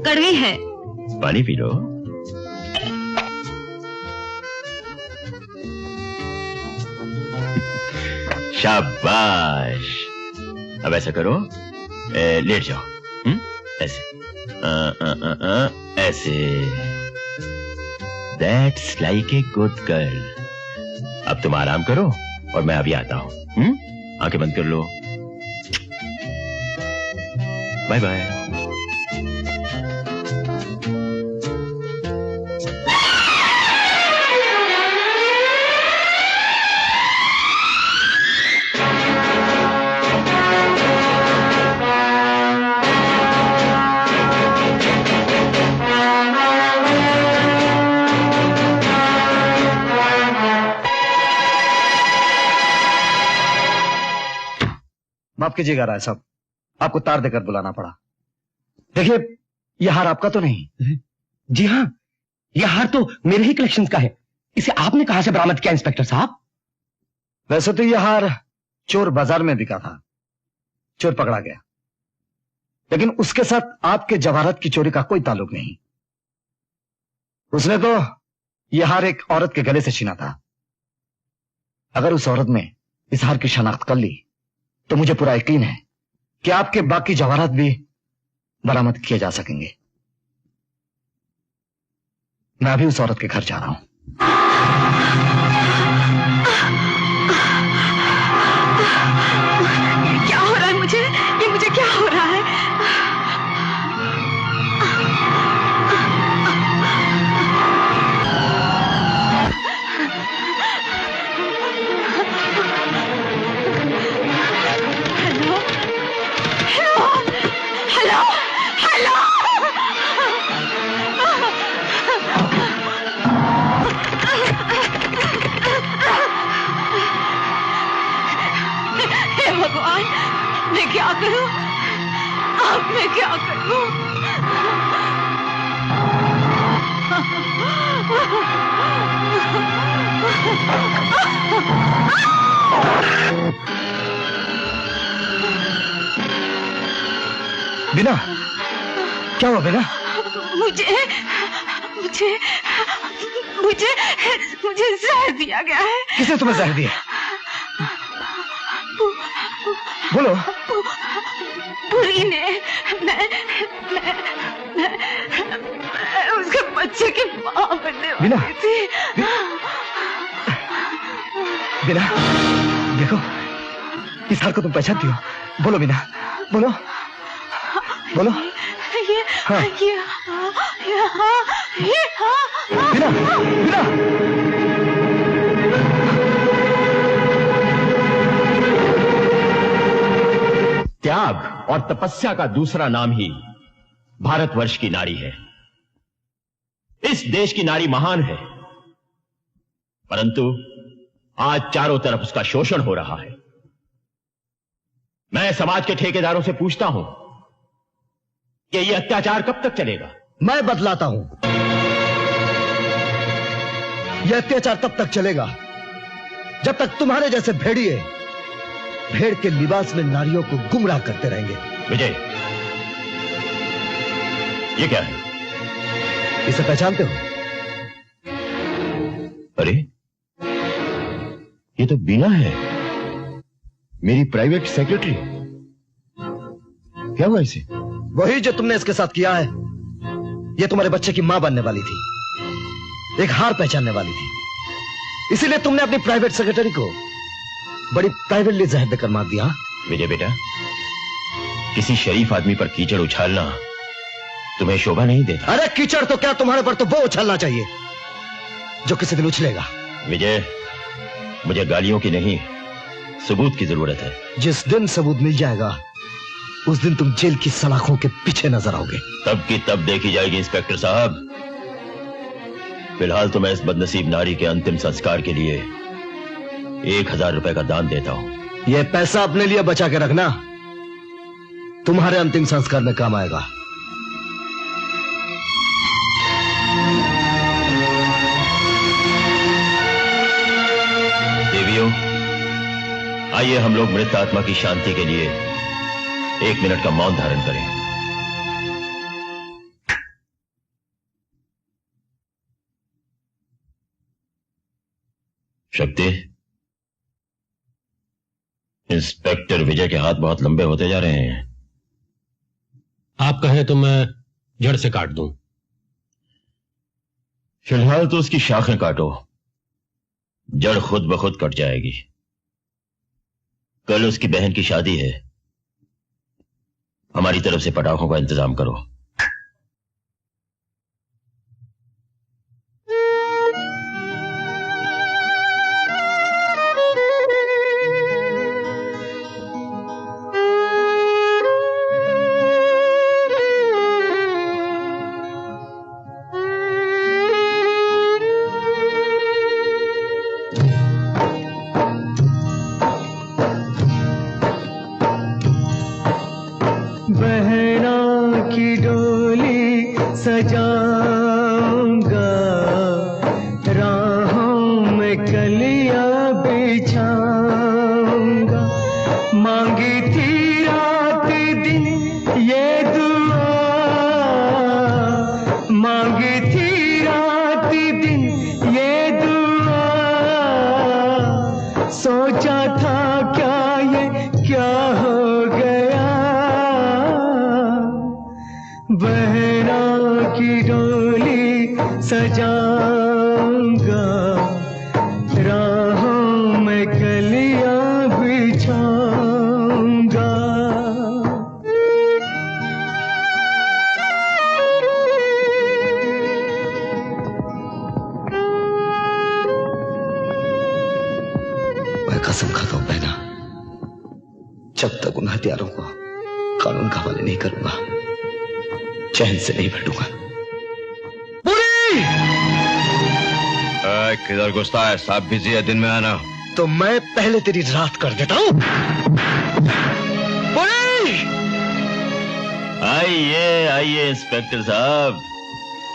कड़वी है। पानी पी लो। शाबाश। अब ऐसा करो, लेट जाओ। ऐसे ऐसे। That's like a good girl. अब तुम आराम करो और मैं अभी आता हूं। आंखें बंद कर लो। Bye bye. माफ कीजिएगा राय साहब, आपको तार देकर बुलाना पड़ा। देखिए, यह हार आपका तो नहीं? जी हाँ, यह हार तो मेरे ही कलेक्शन का है। इसे आपने कहां से बरामद किया इंस्पेक्टर साहब? वैसे तो यह हार चोर बाजार में बिका था, चोर पकड़ा गया, लेकिन उसके साथ आपके जवाहरात की चोरी का कोई ताल्लुक नहीं। उसने तो यह हार एक औरत के गले से छीना था। अगर उस औरत ने इस हार की शनाख्त कर ली तो मुझे पूरा यकीन है कि आपके बाकी जवाहरात भी बरामद किए जा सकेंगे। मैं अभी उस औरत के घर जा रहा हूं। क्या हो रहा है मुझे? ये मुझे क्या हो रहा है? भगवान, मैं क्या करूं? अब मैं क्या करूं? बिना, क्या हुआ बिना? मुझे मुझे मुझे मुझे जहर दिया गया है। किसने तुम्हें जहर दिया? बोलो। बुरी ने। मैं उसके बच्चे की मां बनने वाली थी। बिना, देखो, इस हार को तुम पहचानती हो? बोलो बिना, बोलो बोलो। बिना, बिना। त्याग और तपस्या का दूसरा नाम ही भारतवर्ष की नारी है। इस देश की नारी महान है, परंतु आज चारों तरफ उसका शोषण हो रहा है। मैं समाज के ठेकेदारों से पूछता हूं कि यह अत्याचार कब तक चलेगा? मैं बतलाता हूं। यह अत्याचार तब तक चलेगा जब तक तुम्हारे जैसे भेड़िए भेड़ के लिबास में नारियों को गुमराह करते रहेंगे। विजय, ये क्या है? इसे पहचानते हो? अरे, ये तो बीना है, मेरी प्राइवेट सेक्रेटरी। क्या हुआ इसे? वही जो तुमने इसके साथ किया है। ये तुम्हारे बच्चे की मां बनने वाली थी, एक हार पहचानने वाली थी, इसीलिए तुमने अपनी प्राइवेट सेक्रेटरी को बड़ी प्राइवेटली जहर देकर मार दिया। विजय बेटा, किसी शरीफ आदमी पर कीचड़ उछालना तुम्हें शोभा नहीं देता। अरे कीचड़ तो क्या, तुम्हारे पर तो वो उछलना चाहिए जो किसी दिन उछलेगा। विजय, मुझे गालियों की नहीं, सबूत की जरूरत है। जिस दिन सबूत मिल जाएगा उस दिन तुम जेल की सलाखों के पीछे नजर आओगे। तब की तब देखी जाएगी इंस्पेक्टर साहब। फिलहाल तो मैं इस बदनसीब नारी के अंतिम संस्कार के लिए 1000 रुपए का दान देता हूं। यह पैसा अपने लिए बचा के रखना, तुम्हारे अंतिम संस्कार में काम आएगा। देवियों, आइए हम लोग मृत आत्मा की शांति के लिए 1 मिनट का मौन धारण करें। शक्ति, इंस्पेक्टर विजय के हाथ बहुत लंबे होते जा रहे हैं। आप कहें तो मैं जड़ से काट दूं। फिलहाल तो उसकी शाखें काटो, जड़ खुद ब खुद कट जाएगी। कल उसकी बहन की शादी है, हमारी तरफ से पटाखों का इंतजाम करो। चैन से नहीं बैठूंगा। किधर घुसता है? साहब बिजी है, दिन में आना। तो मैं पहले तेरी रात कर देता हूं। आइए आइए इंस्पेक्टर साहब।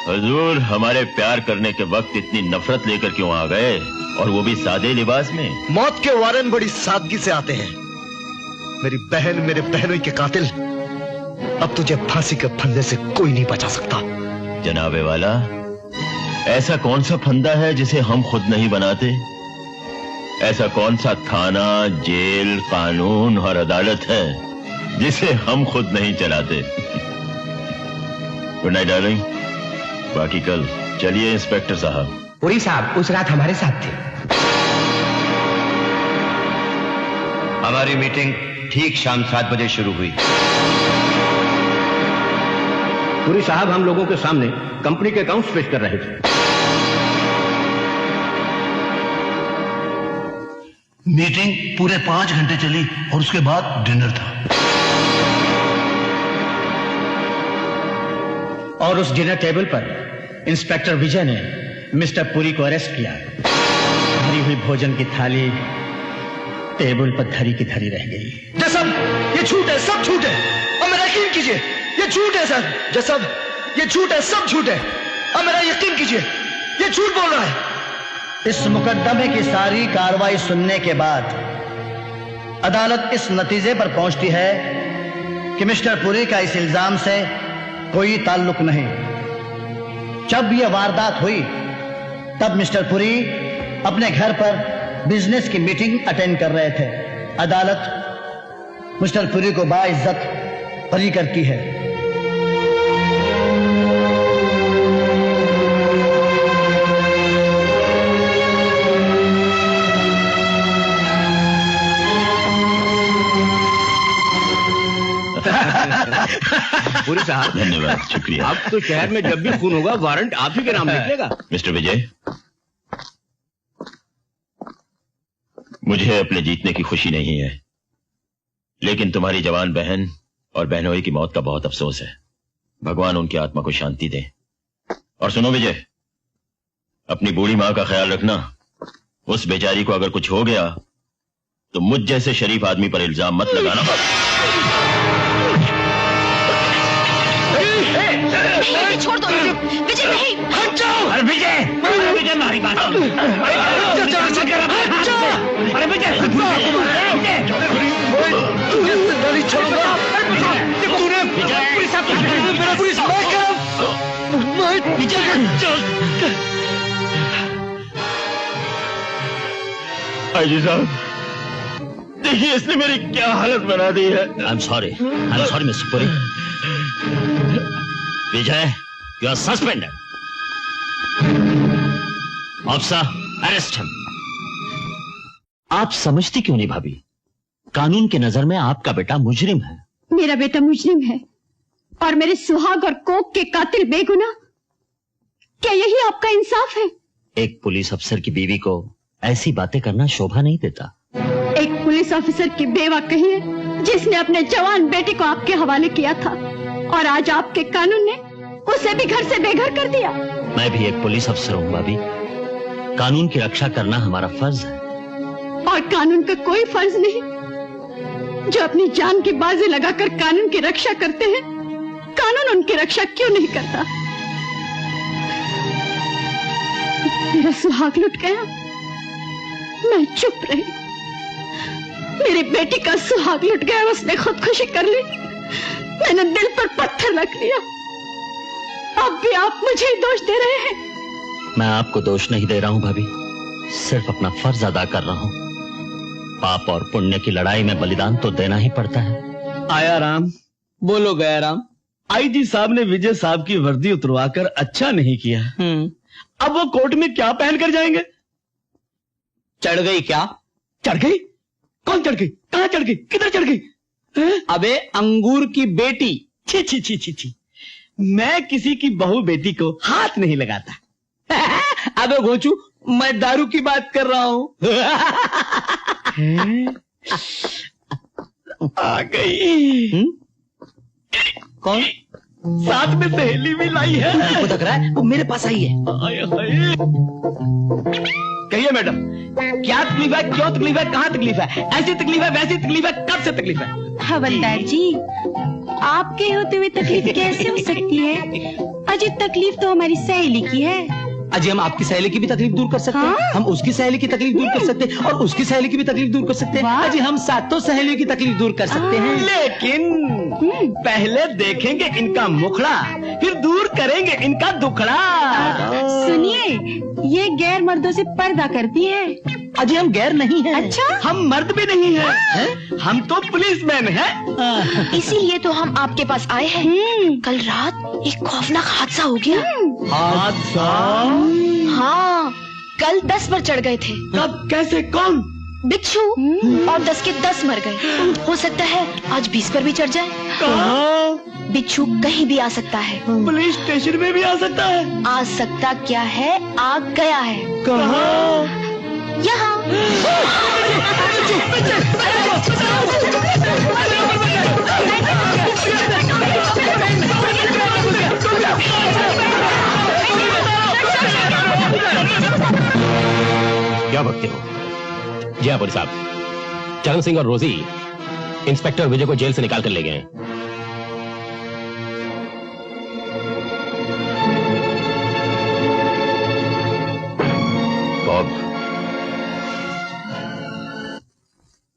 हुजूर, हमारे प्यार करने के वक्त इतनी नफरत लेकर क्यों आ गए, और वो भी सादे लिबास में? मौत के वारन बड़ी सादगी से आते हैं। मेरी बहन, मेरे बहनों के कातिल, अब तुझे फांसी के फंदे से कोई नहीं बचा सकता। जनाबे वाला, ऐसा कौन सा फंदा है जिसे हम खुद नहीं बनाते? ऐसा कौन सा थाना, जेल, कानून और अदालत है जिसे हम खुद नहीं चलाते? गुड नाइट डार्लिंग, बाकी कल। चलिए इंस्पेक्टर साहब। पुरी साहब उस रात हमारे साथ थे। हमारी मीटिंग ठीक शाम 7 बजे शुरू हुई। पुरी साहब हम लोगों के सामने कंपनी के अकाउंट्स पेश कर रहे थे। मीटिंग पूरे 5 घंटे चली और उसके बाद डिनर था। और उस डिनर टेबल पर इंस्पेक्टर विजय ने मिस्टर पुरी को अरेस्ट किया। भरी हुई भोजन की थाली टेबल पर धरी की धरी रह गई। जसब, ये झूठ है, सब झूठ है। अब मेरा यकीन कीजिए, ये झूठ है सर। जसब, ये झूठ है, सब झूठ है। अब मेरा यकीन कीजिए, ये झूठ बोल रहा है। इस मुकदमे की सारी कार्रवाई सुनने के बाद अदालत इस नतीजे पर पहुंचती है कि मिस्टर पुरी का इस इल्जाम से कोई ताल्लुक नहीं। जब यह वारदात हुई तब मिस्टर पुरी अपने घर पर बिजनेस की मीटिंग अटेंड कर रहे थे। अदालत मिस्टर पुरी को बाइज्जत बरी करती है। पुरी साहब, धन्यवाद, शुक्रिया। अब तो शहर में जब भी खून होगा वारंट आप ही के नाम निकलेगा। मिस्टर विजय, मुझे अपने जीतने की खुशी नहीं है, लेकिन तुम्हारी जवान बहन और बहनोई की मौत का बहुत अफसोस है। भगवान उनकी आत्मा को शांति दे। और सुनो विजय, अपनी बूढ़ी मां का ख्याल रखना। उस बेचारी को अगर कुछ हो गया तो मुझ जैसे शरीफ आदमी पर इल्जाम मत लगाना। छोड़ दो विजय, नहीं हट जाओ। अरे विजय, विजय हमारी बात सुन। अरे विजय, गाड़ी छोड़ूंगा। तूने जी साहब, देखिए इसने मेरी क्या हालत बना दी है। I am sorry Mister Puri. Vijay, you are suspended. Officer, arrest him. आप समझती क्यों नहीं भाभी, कानून की नजर में आपका बेटा मुजरिम है। मेरा बेटा मुजरिम है और मेरे सुहाग और कोक के कातिल बेगुनाह। क्या यही आपका इंसाफ है? एक पुलिस अफसर की बीवी को ऐसी बातें करना शोभा नहीं देता। एक पुलिस ऑफिसर की बेवा कही है जिसने अपने जवान बेटे को आपके हवाले किया था और आज आपके कानून ने उसे भी घर से बेघर कर दिया। मैं भी एक पुलिस अफसर हूँ भाभी। कानून की रक्षा करना हमारा फर्ज है। और कानून का कोई फर्ज नहीं। जो अपनी जान की बाजी लगाकर कानून की रक्षा करते हैं, कानून उनकी रक्षा क्यों नहीं करता? मेरा सुहाग लुट गया, मैं चुप रही। मेरी बेटी का सुहाग लुट गया, उसने खुदकुशी कर ली। मैंने दिल पर पत्थर रख लिया। अब भी आप मुझे ही दोष दे रहे हैं। मैं आपको दोष नहीं दे रहा हूँ भाभी, सिर्फ अपना फर्ज अदा कर रहा हूँ। पाप और पुण्य की लड़ाई में बलिदान तो देना ही पड़ता है। आया राम, बोलो गया राम। आईजी साहब ने विजय साहब की वर्दी उतरवाकर अच्छा नहीं किया। अब वो कोर्ट में क्या पहन कर जाएंगे? चढ़ गई क्या? चढ़ गई? कौन चढ़ गई? कहां चढ़ गई? किधर चढ़ गई? अबे अंगूर की बेटी। छी छी छी छी छी, मैं किसी की बहू बेटी को हाथ नहीं लगाता। अबे घोंचू, मैं दारू की बात कर रहा हूं। आ गई। कौन? साथ में सहेली भी लाई है। वो लग रहा है वो मेरे पास आई है। कहिए मैडम, क्या तकलीफ है? क्यों तकलीफ है? कहाँ तकलीफ है? ऐसी तकलीफ है, वैसी तकलीफ है, कब से तकलीफ है? हवलदार जी, आपके होते हुए तकलीफ कैसे हो सकती है? अजी तकलीफ तो हमारी सहेली की है। अजी हम आपकी सहेली की भी तकलीफ दूर कर सकते हैं। हाँ? हम उसकी सहेली की तकलीफ दूर कर सकते हैं और उसकी सहेली की भी तकलीफ दूर कर सकते हैं। अजी हम सातों सहेलियों की तकलीफ दूर कर सकते हैं। लेकिन पहले देखेंगे इनका मुखड़ा, फिर दूर करेंगे इनका दुखड़ा। सुनिए, ये गैर मर्दों से पर्दा करती है। अजी हम गैर नहीं हैं। अच्छा? हम मर्द भी नहीं हैं। हम तो पुलिसमैन हैं। इसीलिए तो हम आपके पास आए हैं। कल रात एक खौफनाक हादसा हो गया। हादसा? हाँ, कल 10 पर चढ़ गए थे। कब? कैसे? कौन? बिच्छू, और 10 के 10 मर गए। हो सकता है आज 20 पर भी चढ़ जाए। कहाँ? बिच्छू कहीं भी आ सकता है। पुलिस स्टेशन में भी आ सकता है। आ सकता क्या है, आ गया है। कहाँ? यहाँ। क्या बकते हो? जी हाँ पुलिस साहब, चरण सिंह और रोजी इंस्पेक्टर विजय को जेल से निकाल कर ले गए हैं।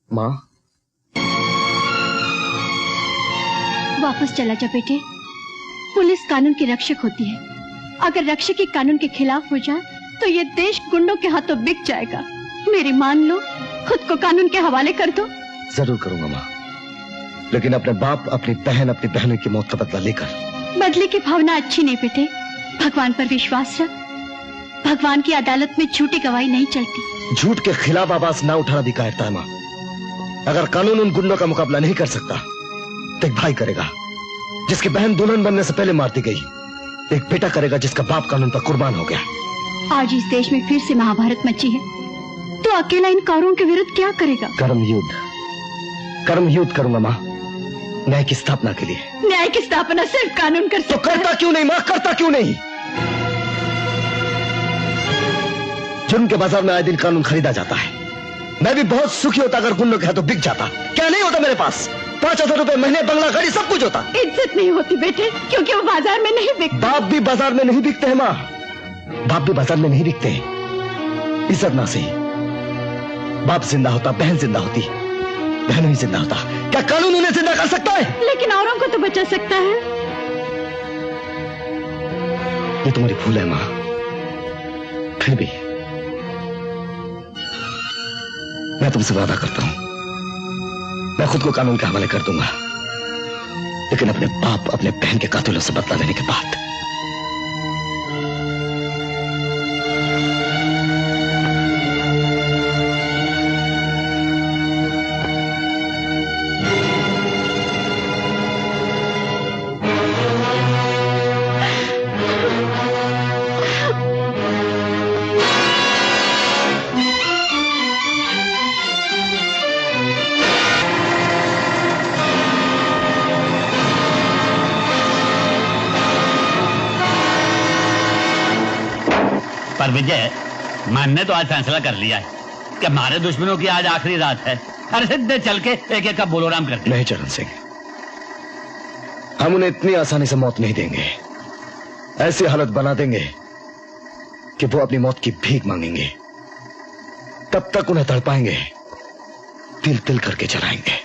माँ, वापस चला जा बेटे। पुलिस कानून की रक्षक होती है। अगर रक्षक ही कानून के खिलाफ हो जाए तो ये देश गुंडों के हाथों बिक जाएगा। मेरी मान लो, खुद को कानून के हवाले कर दो। जरूर करूंगा माँ, लेकिन अपने बाप, अपनी बहन, अपनी बहनों की मौत का बदला लेकर। बदले की भावना अच्छी नहीं बेटे। भगवान पर विश्वास रख। भगवान की अदालत में झूठी गवाही नहीं चलती। झूठ के खिलाफ आवाज ना उठाना भी कायरता है माँ। अगर कानून उन गुंडों का मुकाबला नहीं कर सकता तो एक भाई करेगा जिसकी बहन दुल्हन बनने से पहले मार दी गई। एक बेटा करेगा जिसका बाप कानून पर कुर्बान हो गया। आज इस देश में फिर से महाभारत मची है तो अकेला इन कौरवों के विरुद्ध क्या करेगा? कर्म युद्ध करूंगा माँ, न्याय की स्थापना के लिए। न्याय की स्थापना सिर्फ कानून कर सकता है। तो करता क्यों नहीं माँ, करता क्यों नहीं? जुर्म के बाजार में आए दिन कानून खरीदा जाता है। मैं भी बहुत सुखी होता अगर गुंडों के हाथों बिक जाता। क्या नहीं होता मेरे पास? 5,000 रुपए महीने, बंगला, गाड़ी, सब कुछ होता। इज्जत नहीं होती बेटे, क्योंकि वो बाजार में नहीं बिकते। बाप भी बाजार में नहीं बिकते हैं माँ, बाप भी बाजार में नहीं बिकते। इज्जत ना सही, बाप जिंदा होता, बहन जिंदा होती, बहन ही जिंदा होता। क्या कानून उन्हें जिंदा कर सकता है? लेकिन औरों को तो बचा सकता है। ये तुम्हारी भूल है माँ। फिर भी मैं तुमसे वादा करता हूं, मैं खुद को कानून के हवाले कर दूंगा, लेकिन अपने बाप, अपने बहन के कातिलों से बदला लेने के बाद। पर विजय, मैंने तो आज फैसला कर लिया है कि हमारे दुश्मनों की आज आखिरी रात है। अरे सीधे चल के एक एक का बोलोराम करते। नहीं चरण सिंह, हम उन्हें इतनी आसानी से मौत नहीं देंगे। ऐसी हालत बना देंगे कि वो अपनी मौत की भीख मांगेंगे। तब तक उन्हें तड़पाएंगे, तिल तिल करके जलाएंगे।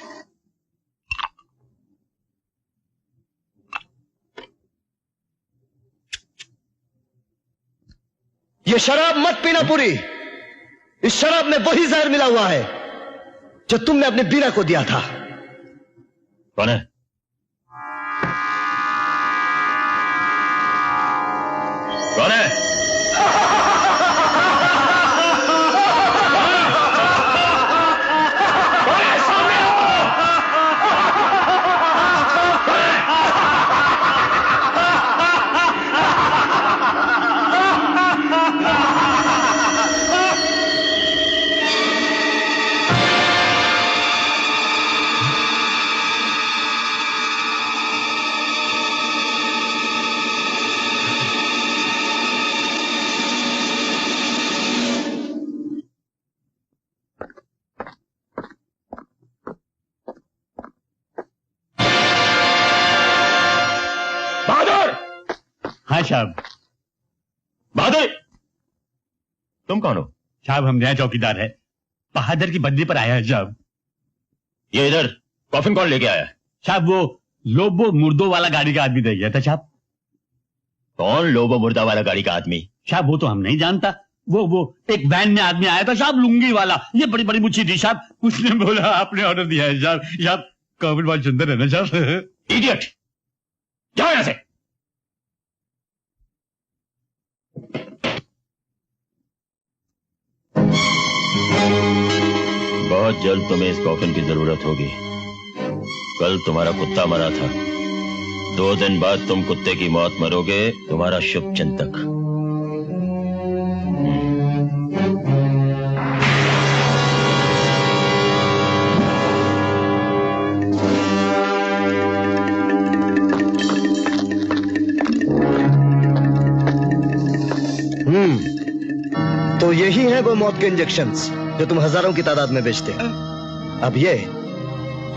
ये शराब मत पीना पूरी। इस शराब में वही जहर मिला हुआ है जो तुमने अपने बीना को दिया था। कौन है? कौन है? हाँ साहब। बहादुर, तुम कौन हो? साहब हम नया चौकीदार है, बहादुर की बदली पर आया है साहब। ये इधर कॉफिन कौन लेके आया? साहब वो लोबो मुर्दो वाला गाड़ी का आदमी दे गया था साहब। कौन लोबो मुर्दा वाला गाड़ी का आदमी? साहब वो तो हम नहीं जानता। वो एक वैन में आदमी आया था साहब, लुंगी वाला, ये बड़ी बड़ी मुच्छी थी साहब। उसने बोला आपने ऑर्डर दिया है साहब। साहब कॉफिन बहुत सुंदर है ना साहब। इडियट, जाओ यहां से। बहुत जल्द तुम्हें इस कॉफिन की जरूरत होगी। कल तुम्हारा कुत्ता मरा था, 2 दिन बाद तुम कुत्ते की मौत मरोगे। तुम्हारा शुभ चिंतक। तो यही है वो मौत के इंजेक्शंस जो तुम हजारों की तादाद में बेचते हो। अब ये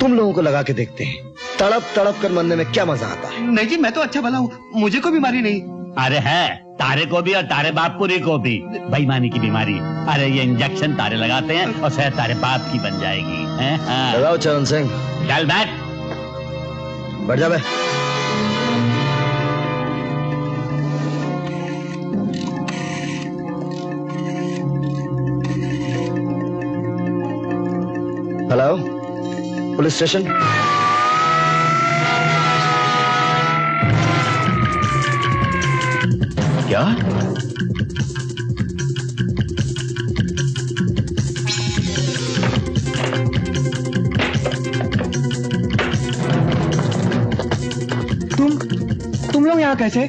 तुम लोगों को लगा के देखते हैं, तड़प तड़प कर मरने में क्या मजा आता है। नहीं जी, मैं तो अच्छा भला हूँ, मुझे कोई बीमारी नहीं। अरे है, तारे को भी और तारे बापपुरी को भी बेईमानी की बीमारी। अरे ये इंजेक्शन तारे लगाते हैं और शायद तारे बाप की बन जाएगी। लगाओ चरण सिंह। चल बैठ। बैठ जा बे। Hello, police station. क्या? तुम लोग यहाँ कैसे?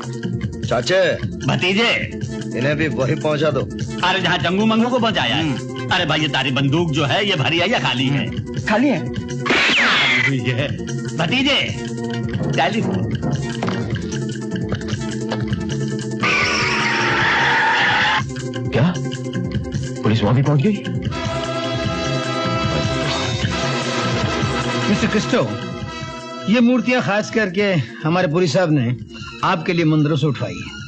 चाचे, भतीजे, इन्हें भी वही पहुंचा दो। अरे जहाँ जंगू मंगू को पहुंचाया है। अरे भाई, ये तारी बंदूक जो है ये भरी है या खाली है? खाली है। ये भतीजे, टेलीफोन। क्या पुलिस वहां भी पहुंच गई? मिस्टर क्रिस्टो, ये मूर्तियां खास करके हमारे पुरी साहब ने आपके लिए मंदिरों से उठवाई है।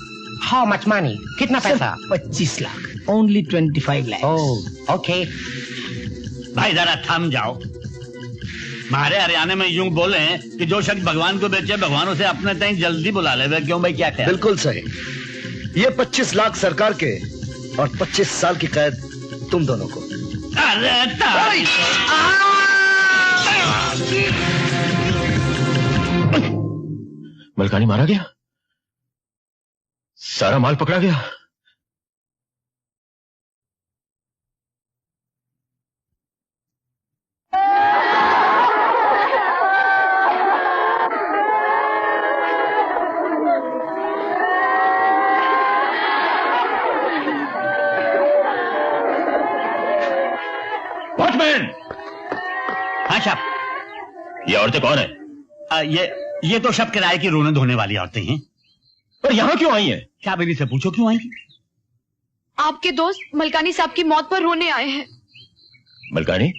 How much money? कितना पैसा? 25 लाख। ओनली 25 लाख। ओके। भाई जरा थम जाओ। हमारे हरियाणा में यूं बोले कि जो शख्स भगवान को बेचे भगवानों से अपने तक जल्दी बुला ले। क्यों भाई, क्या ख्याल? बिल्कुल सही। ये 25 लाख सरकार के और 25 साल की कैद तुम दोनों को। अरे मलकानी मारा गया, सारा माल पकड़ा गया। वॉचमैन! हाँ साहब। ये औरतें कौन है? ये तो सब किराए की रोने धोने वाली औरतें हैं। पर यहाँ क्यों आई हैं? क्या बेबी से पूछो क्यों आई? आपके दोस्त मलकानी साहब की मौत पर रोने आए हैं। मलकानी?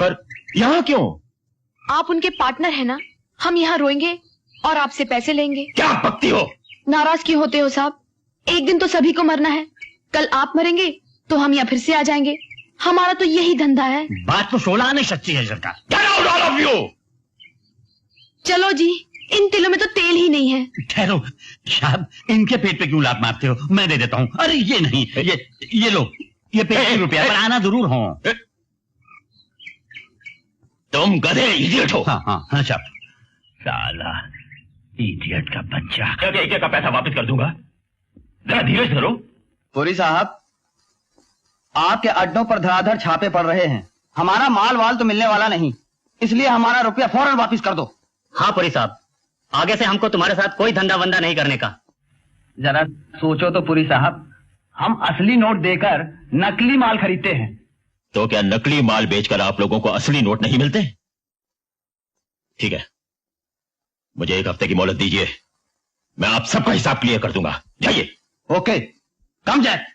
पर यहाँ क्यों? आप उनके पार्टनर हैं ना? हम यहाँ रोएंगे और आपसे पैसे लेंगे। क्या बकती हो? नाराज क्यों होते हो साहब? एक दिन तो सभी को मरना है। कल आप मरेंगे तो हम यहाँ फिर से आ जाएंगे। हमारा तो यही धंधा है। बात तो 16 आने सच्ची है सरकार। चलो जी, इन तिलों में तो तेल ही नहीं है। ठहरो साहब, इनके पेट पे क्यों लात मारते हो? मैं दे देता हूँ। अरे ये नहीं, ये लो, ये 25 रुपया, पर आना जरूर हो। तुम गधे इडियट हो। हाँ साहब। साला इडियट का बच्चा। एक का पैसा वापस कर दूंगा, जरा धीरे से करो। पुरी साहब, आपके अड्डों पर धड़ाधड़ छापे पड़ रहे हैं। हमारा माल वाल तो मिलने वाला नहीं, इसलिए हमारा रुपया फौरन वापस कर दो। हाँ पुरी साहब, आगे से हमको तुम्हारे साथ कोई धंधा वंदा नहीं करने का। जरा सोचो तो पुरी साहब, हम असली नोट देकर नकली माल खरीदते हैं। तो क्या नकली माल बेचकर आप लोगों को असली नोट नहीं मिलते? ठीक है, मुझे 1 हफ्ते की मोहलत दीजिए, मैं आप सबका हिसाब क्लियर कर दूंगा। जाइए। ओके, कम जाए।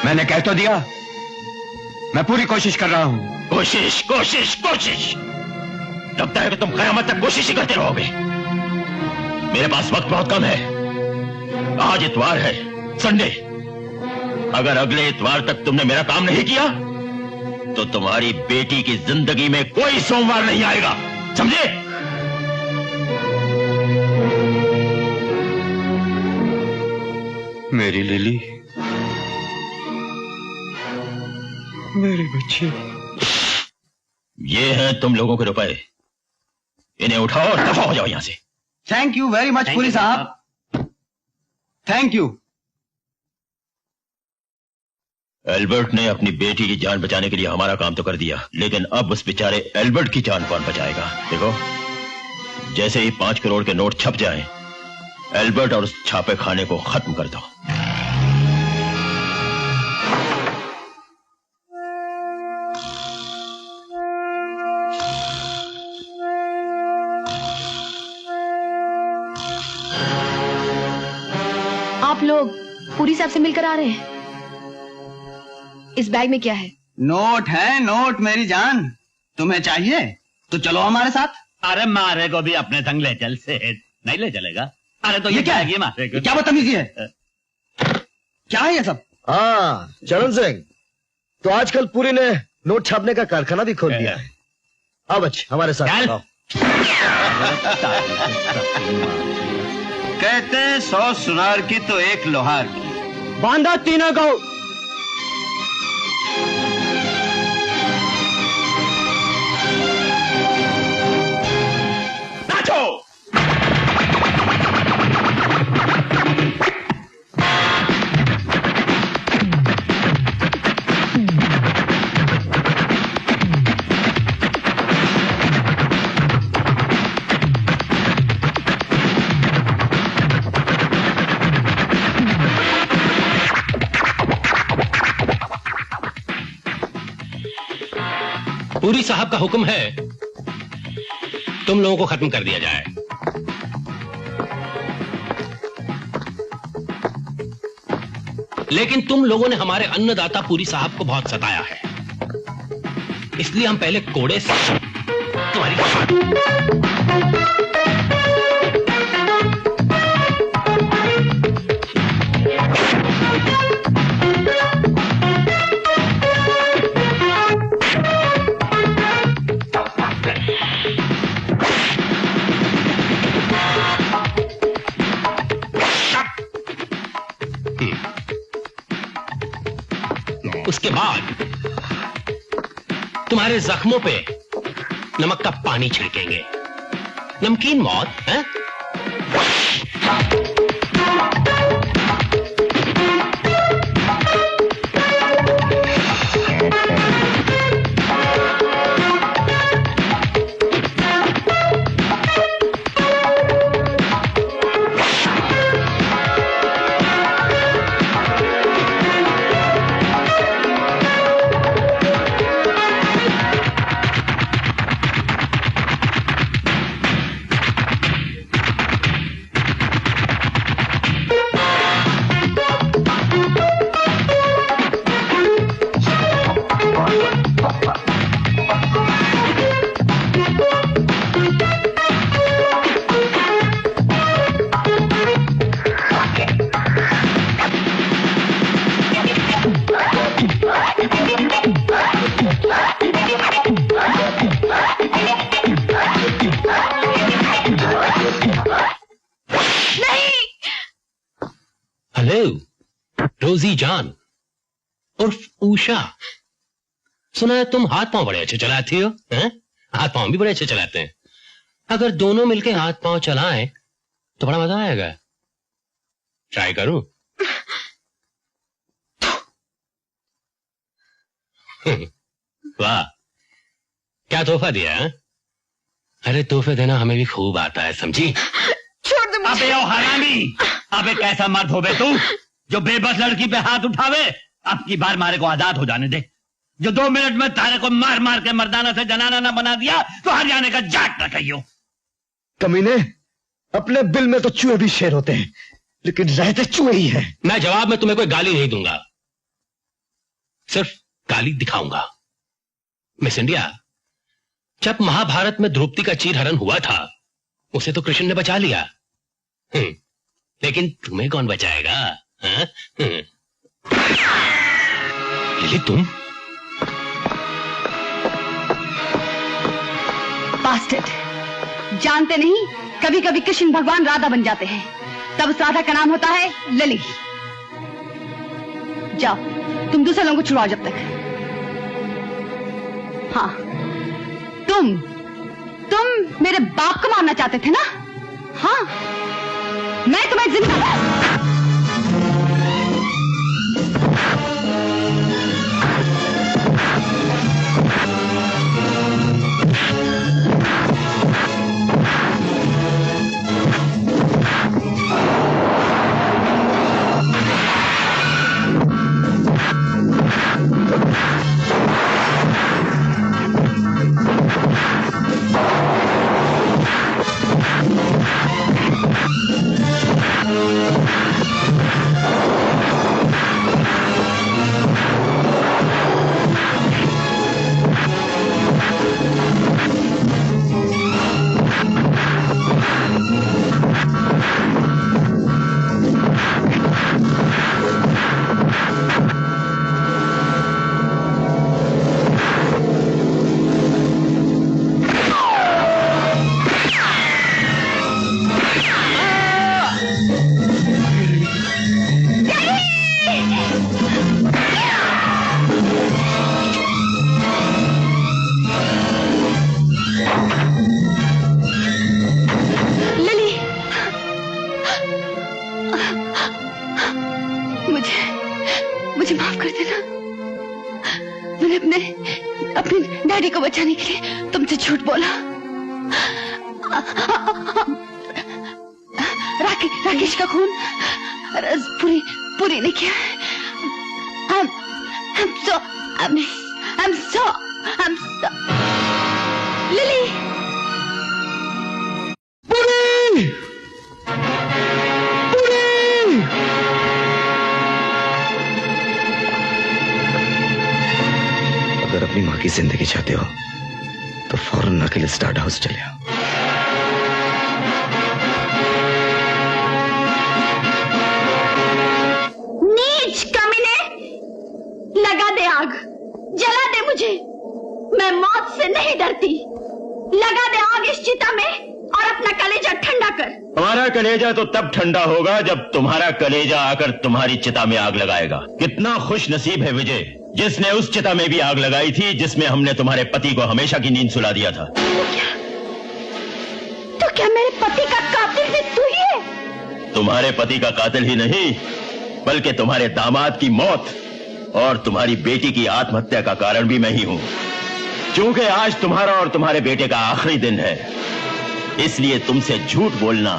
मैंने कह तो दिया, मैं पूरी कोशिश कर रहा हूं। कोशिश कोशिश कोशिश, तब तक तुम कयामत तक कोशिश ही करते रहोगे। मेरे पास वक्त बहुत कम है। आज इतवार है, संडे। अगर अगले इतवार तक तुमने मेरा काम नहीं किया तो तुम्हारी बेटी की जिंदगी में कोई सोमवार नहीं आएगा, समझे? मेरी लिली, मेरे बच्चे। ये हैं तुम लोगों के रुपए, इन्हें उठाओ और दफा हो जाओ यहां से। Thank you very much police साहब, थैंक यू। एल्बर्ट ने अपनी बेटी की जान बचाने के लिए हमारा काम तो कर दिया, लेकिन अब उस बेचारे एल्बर्ट की जान कौन बचाएगा? देखो, जैसे ही 5 करोड़ के नोट छप जाएं, एल्बर्ट और उस छापे खाने को खत्म कर दो। आप लोग पुरी साहब से मिलकर आ रहे हैं? इस बैग में क्या है? नोट है, नोट मेरी जान। तुम्हें चाहिए तो चलो हमारे साथ। अरे मारे को भी अपने संग ले चल, से नहीं ले चलेगा? अरे तो ये क्या है? मारे को क्या बदतमीजी है? क्या है ये सब? हाँ चरण सिंह, तो आजकल पुरी ने नोट छापने का कारखाना भी खोल दिया है। आओ बच्चे हमारे साथ आओ। कहते हैं 100 सुनार की तो 1 लोहार की। बांधा तीनों को। नाचो। पूरी साहब का हुक्म है तुम लोगों को खत्म कर दिया जाए। लेकिन तुम लोगों ने हमारे अन्नदाता पूरी साहब को बहुत सताया है, इसलिए हम पहले कोड़े से तुम्हारी उसके बाद तुम्हारे जख्मों पे नमक का पानी छिड़केंगे। नमकीन मौत है? रोजी जान उर्फ उषा, सुना है तुम हाथ पांव बड़े अच्छे चलाती हो, हैं? हाथ पांव भी बड़े अच्छे चलाते हैं। अगर दोनों मिलके हाथ पांव चलाएं तो बड़ा मजा आएगा। ट्राई करूं? वाह, क्या तोहफा दिया है? अरे तोहफे देना हमें भी खूब आता है, समझी? छोड़ दो मुझे। अबे ओ हरामी, अबे कैसा मर्द हो बे तू जो बेबस लड़की पे हाथ उठावे। अब की बार मारे को आजाद हो जाने दे। जो 2 मिनट में तारे को मार मार के मर्दाना से जनाना ना बना दिया तो हरियाणे का जाट न कहियो। कमीने, अपने बिल में तो चूहे भी शेर होते हैं, लेकिन रहते चूहे ही हैं। मैं जवाब में तुम्हें कोई गाली नहीं दूंगा, सिर्फ गाली दिखाऊंगा। मिस इंडिया, जब महाभारत में द्रौपदी का चीरहरण हुआ था उसे तो कृष्ण ने बचा लिया, लेकिन तुम्हें कौन बचाएगा? लिली तुम? बास्टर्ड, जानते नहीं कभी कभी कृष्ण भगवान राधा बन जाते हैं, तब उस राधा का नाम होता है लिली। जाओ तुम दूसरे लोगों को छुड़ाओ जब तक। हाँ, तुम मेरे बाप को मारना चाहते थे ना? हाँ, मैं तुम्हें जिंदा Oh डैडी को बचाने के लिए तुमसे झूठ बोला। राकेश का खून पूरी ने किया। I'm so lily. अगर अपनी माँ की जिंदगी चाहते हो तो फौरन अकेले स्टार्ट हाउस चले आओ। नीच कमीने, लगा दे आग, जला दे मुझे। मैं मौत से नहीं डरती। लगा दे आग इस चिता में और अपना कलेजा ठंडा कर। हमारा कलेजा तो तब ठंडा होगा जब तुम्हारा कलेजा आकर तुम्हारी चिता में आग लगाएगा। कितना खुश नसीब है विजय, जिसने उस चिता में भी आग लगाई थी जिसमें हमने तुम्हारे पति को हमेशा की नींद सुला दिया था। तो क्या मेरे पति का कातिल भी तू ही है? तुम्हारे पति का कातिल ही नहीं, बल्कि तुम्हारे दामाद की मौत और तुम्हारी बेटी की आत्महत्या का कारण भी मैं ही हूं। क्योंकि आज तुम्हारा और तुम्हारे बेटे का आखिरी दिन है, इसलिए तुमसे झूठ बोलना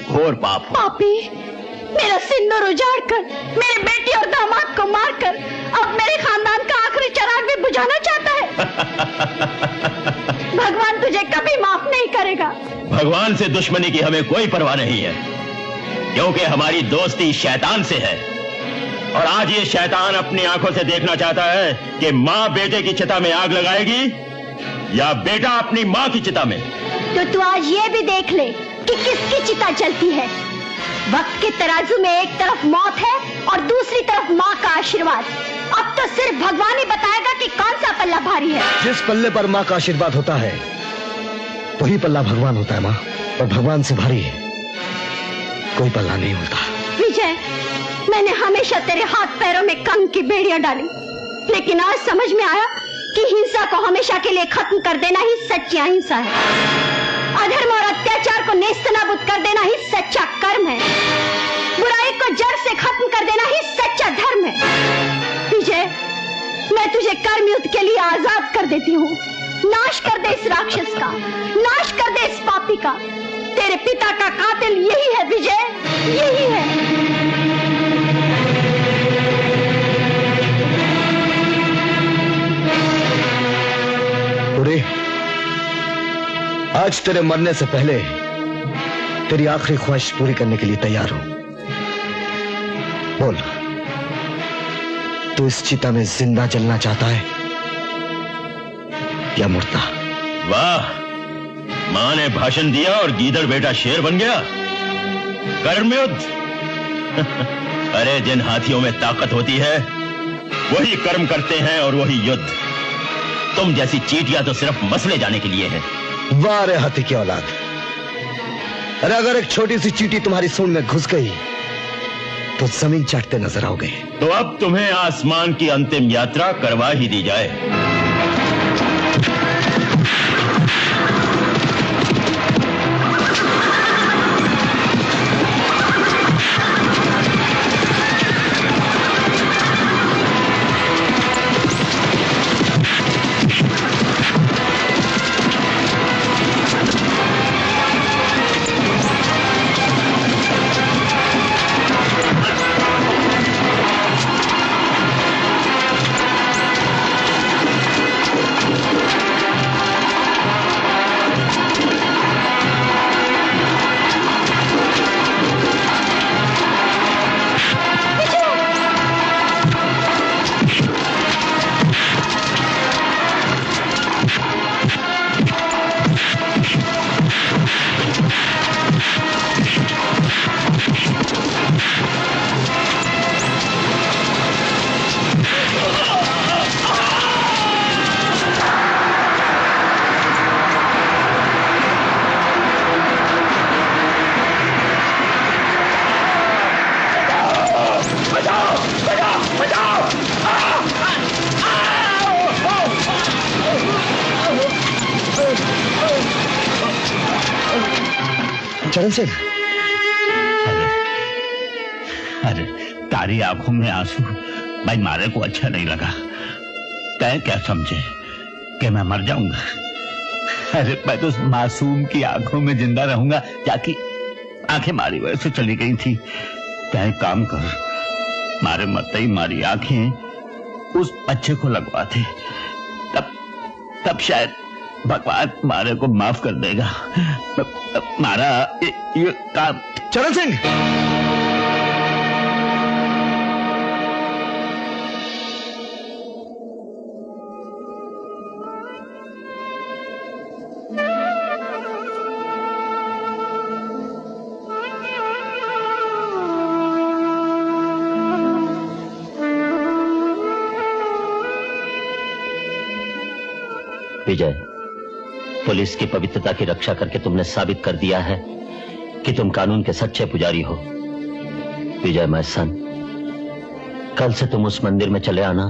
घोर पाप है। पापी, मेरा सिंदूर उजाड़ कर, मेरे बेटी और दामाद को मारकर अब मेरे खानदान का आखिरी चिराग भी बुझाना चाहता है। भगवान तुझे कभी माफ नहीं करेगा। भगवान से दुश्मनी की हमें कोई परवाह नहीं है, क्योंकि हमारी दोस्ती शैतान से है। और आज ये शैतान अपनी आंखों से देखना चाहता है कि माँ बेटे की चिता में आग लगाएगी या बेटा अपनी माँ की चिता में। तो तू आज ये भी देख ले कि किसकी चिता जलती है। वक्त के तराजू में एक तरफ मौत है और दूसरी तरफ माँ का आशीर्वाद। अब तो सिर्फ भगवान ही बताएगा कि कौन सा पल्ला भारी है। जिस पल्ले पर माँ का आशीर्वाद होता है वही पल्ला भगवान होता है माँ, और भगवान से भारी कोई पल्ला नहीं होता। विजय, मैंने हमेशा तेरे हाथ पैरों में कंग की बेड़ियां डाली, लेकिन आज समझ में आया कि हिंसा को हमेशा के लिए खत्म कर देना ही सच्ची अहिंसा है। अधर्म और अत्याचार को नेस्तनाबूद कर देना ही सच्चा कर्म है। बुराई को जड़ से खत्म कर देना ही सच्चा धर्म है। विजय, मैं तुझे कर्म युद्ध के लिए आजाद कर देती हूँ। नाश कर दे इस राक्षस का, नाश कर दे इस पापी का। तेरे पिता का कातिल यही है विजय, यही है। आज तेरे मरने से पहले तेरी आखिरी ख्वाहिश पूरी करने के लिए तैयार हूं। बोल, तू इस चिता में जिंदा जलना चाहता है या मुर्दा? वाह, मां ने भाषण दिया और गीदड़ बेटा शेर बन गया। कर्म युद्ध। अरे जिन हाथियों में ताकत होती है वही कर्म करते हैं और वही युद्ध। तुम जैसी चींटियां तो सिर्फ मसले जाने के लिए है। वाह रे हाथी की औलाद। अरे अगर एक छोटी सी चींटी तुम्हारी सूंड में घुस गई तो जमीन चाटते नजर आओगे। तो अब तुम्हें आसमान की अंतिम यात्रा करवा ही दी जाए। चरण सिंह, अरे तारी आंखों में आंसू भाई मारे को अच्छा नहीं लगा। तय क्या समझे कि मैं मर जाऊंगा। अरे मैं तो उस मासूम की आंखों में जिंदा रहूंगा, जाकि आंखें मारी वजह से चली गई थी। क्या एक काम कर, मारे मत ही मारी आंखें उस बच्चे को लगवा दे, तब शायद भगवान मारे को माफ कर देगा। मारा ये काम। चरण सिंह, विजय, पुलिस की पवित्रता की रक्षा करके तुमने साबित कर दिया है कि तुम कानून के सच्चे पुजारी हो। विजय माय सन, कल से तुम उस मंदिर में चले आना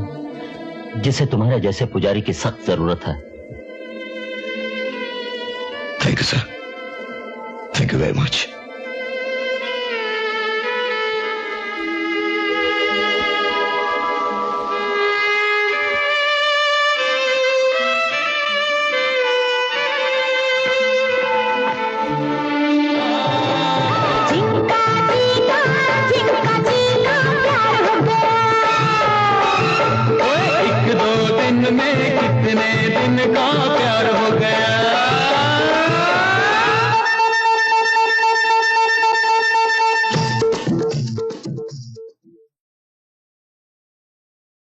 जिसे तुम्हारे जैसे पुजारी की सख्त जरूरत है। Thank you sir, thank you very much. एक दो दिन में कितने दिन का प्यार हो गया।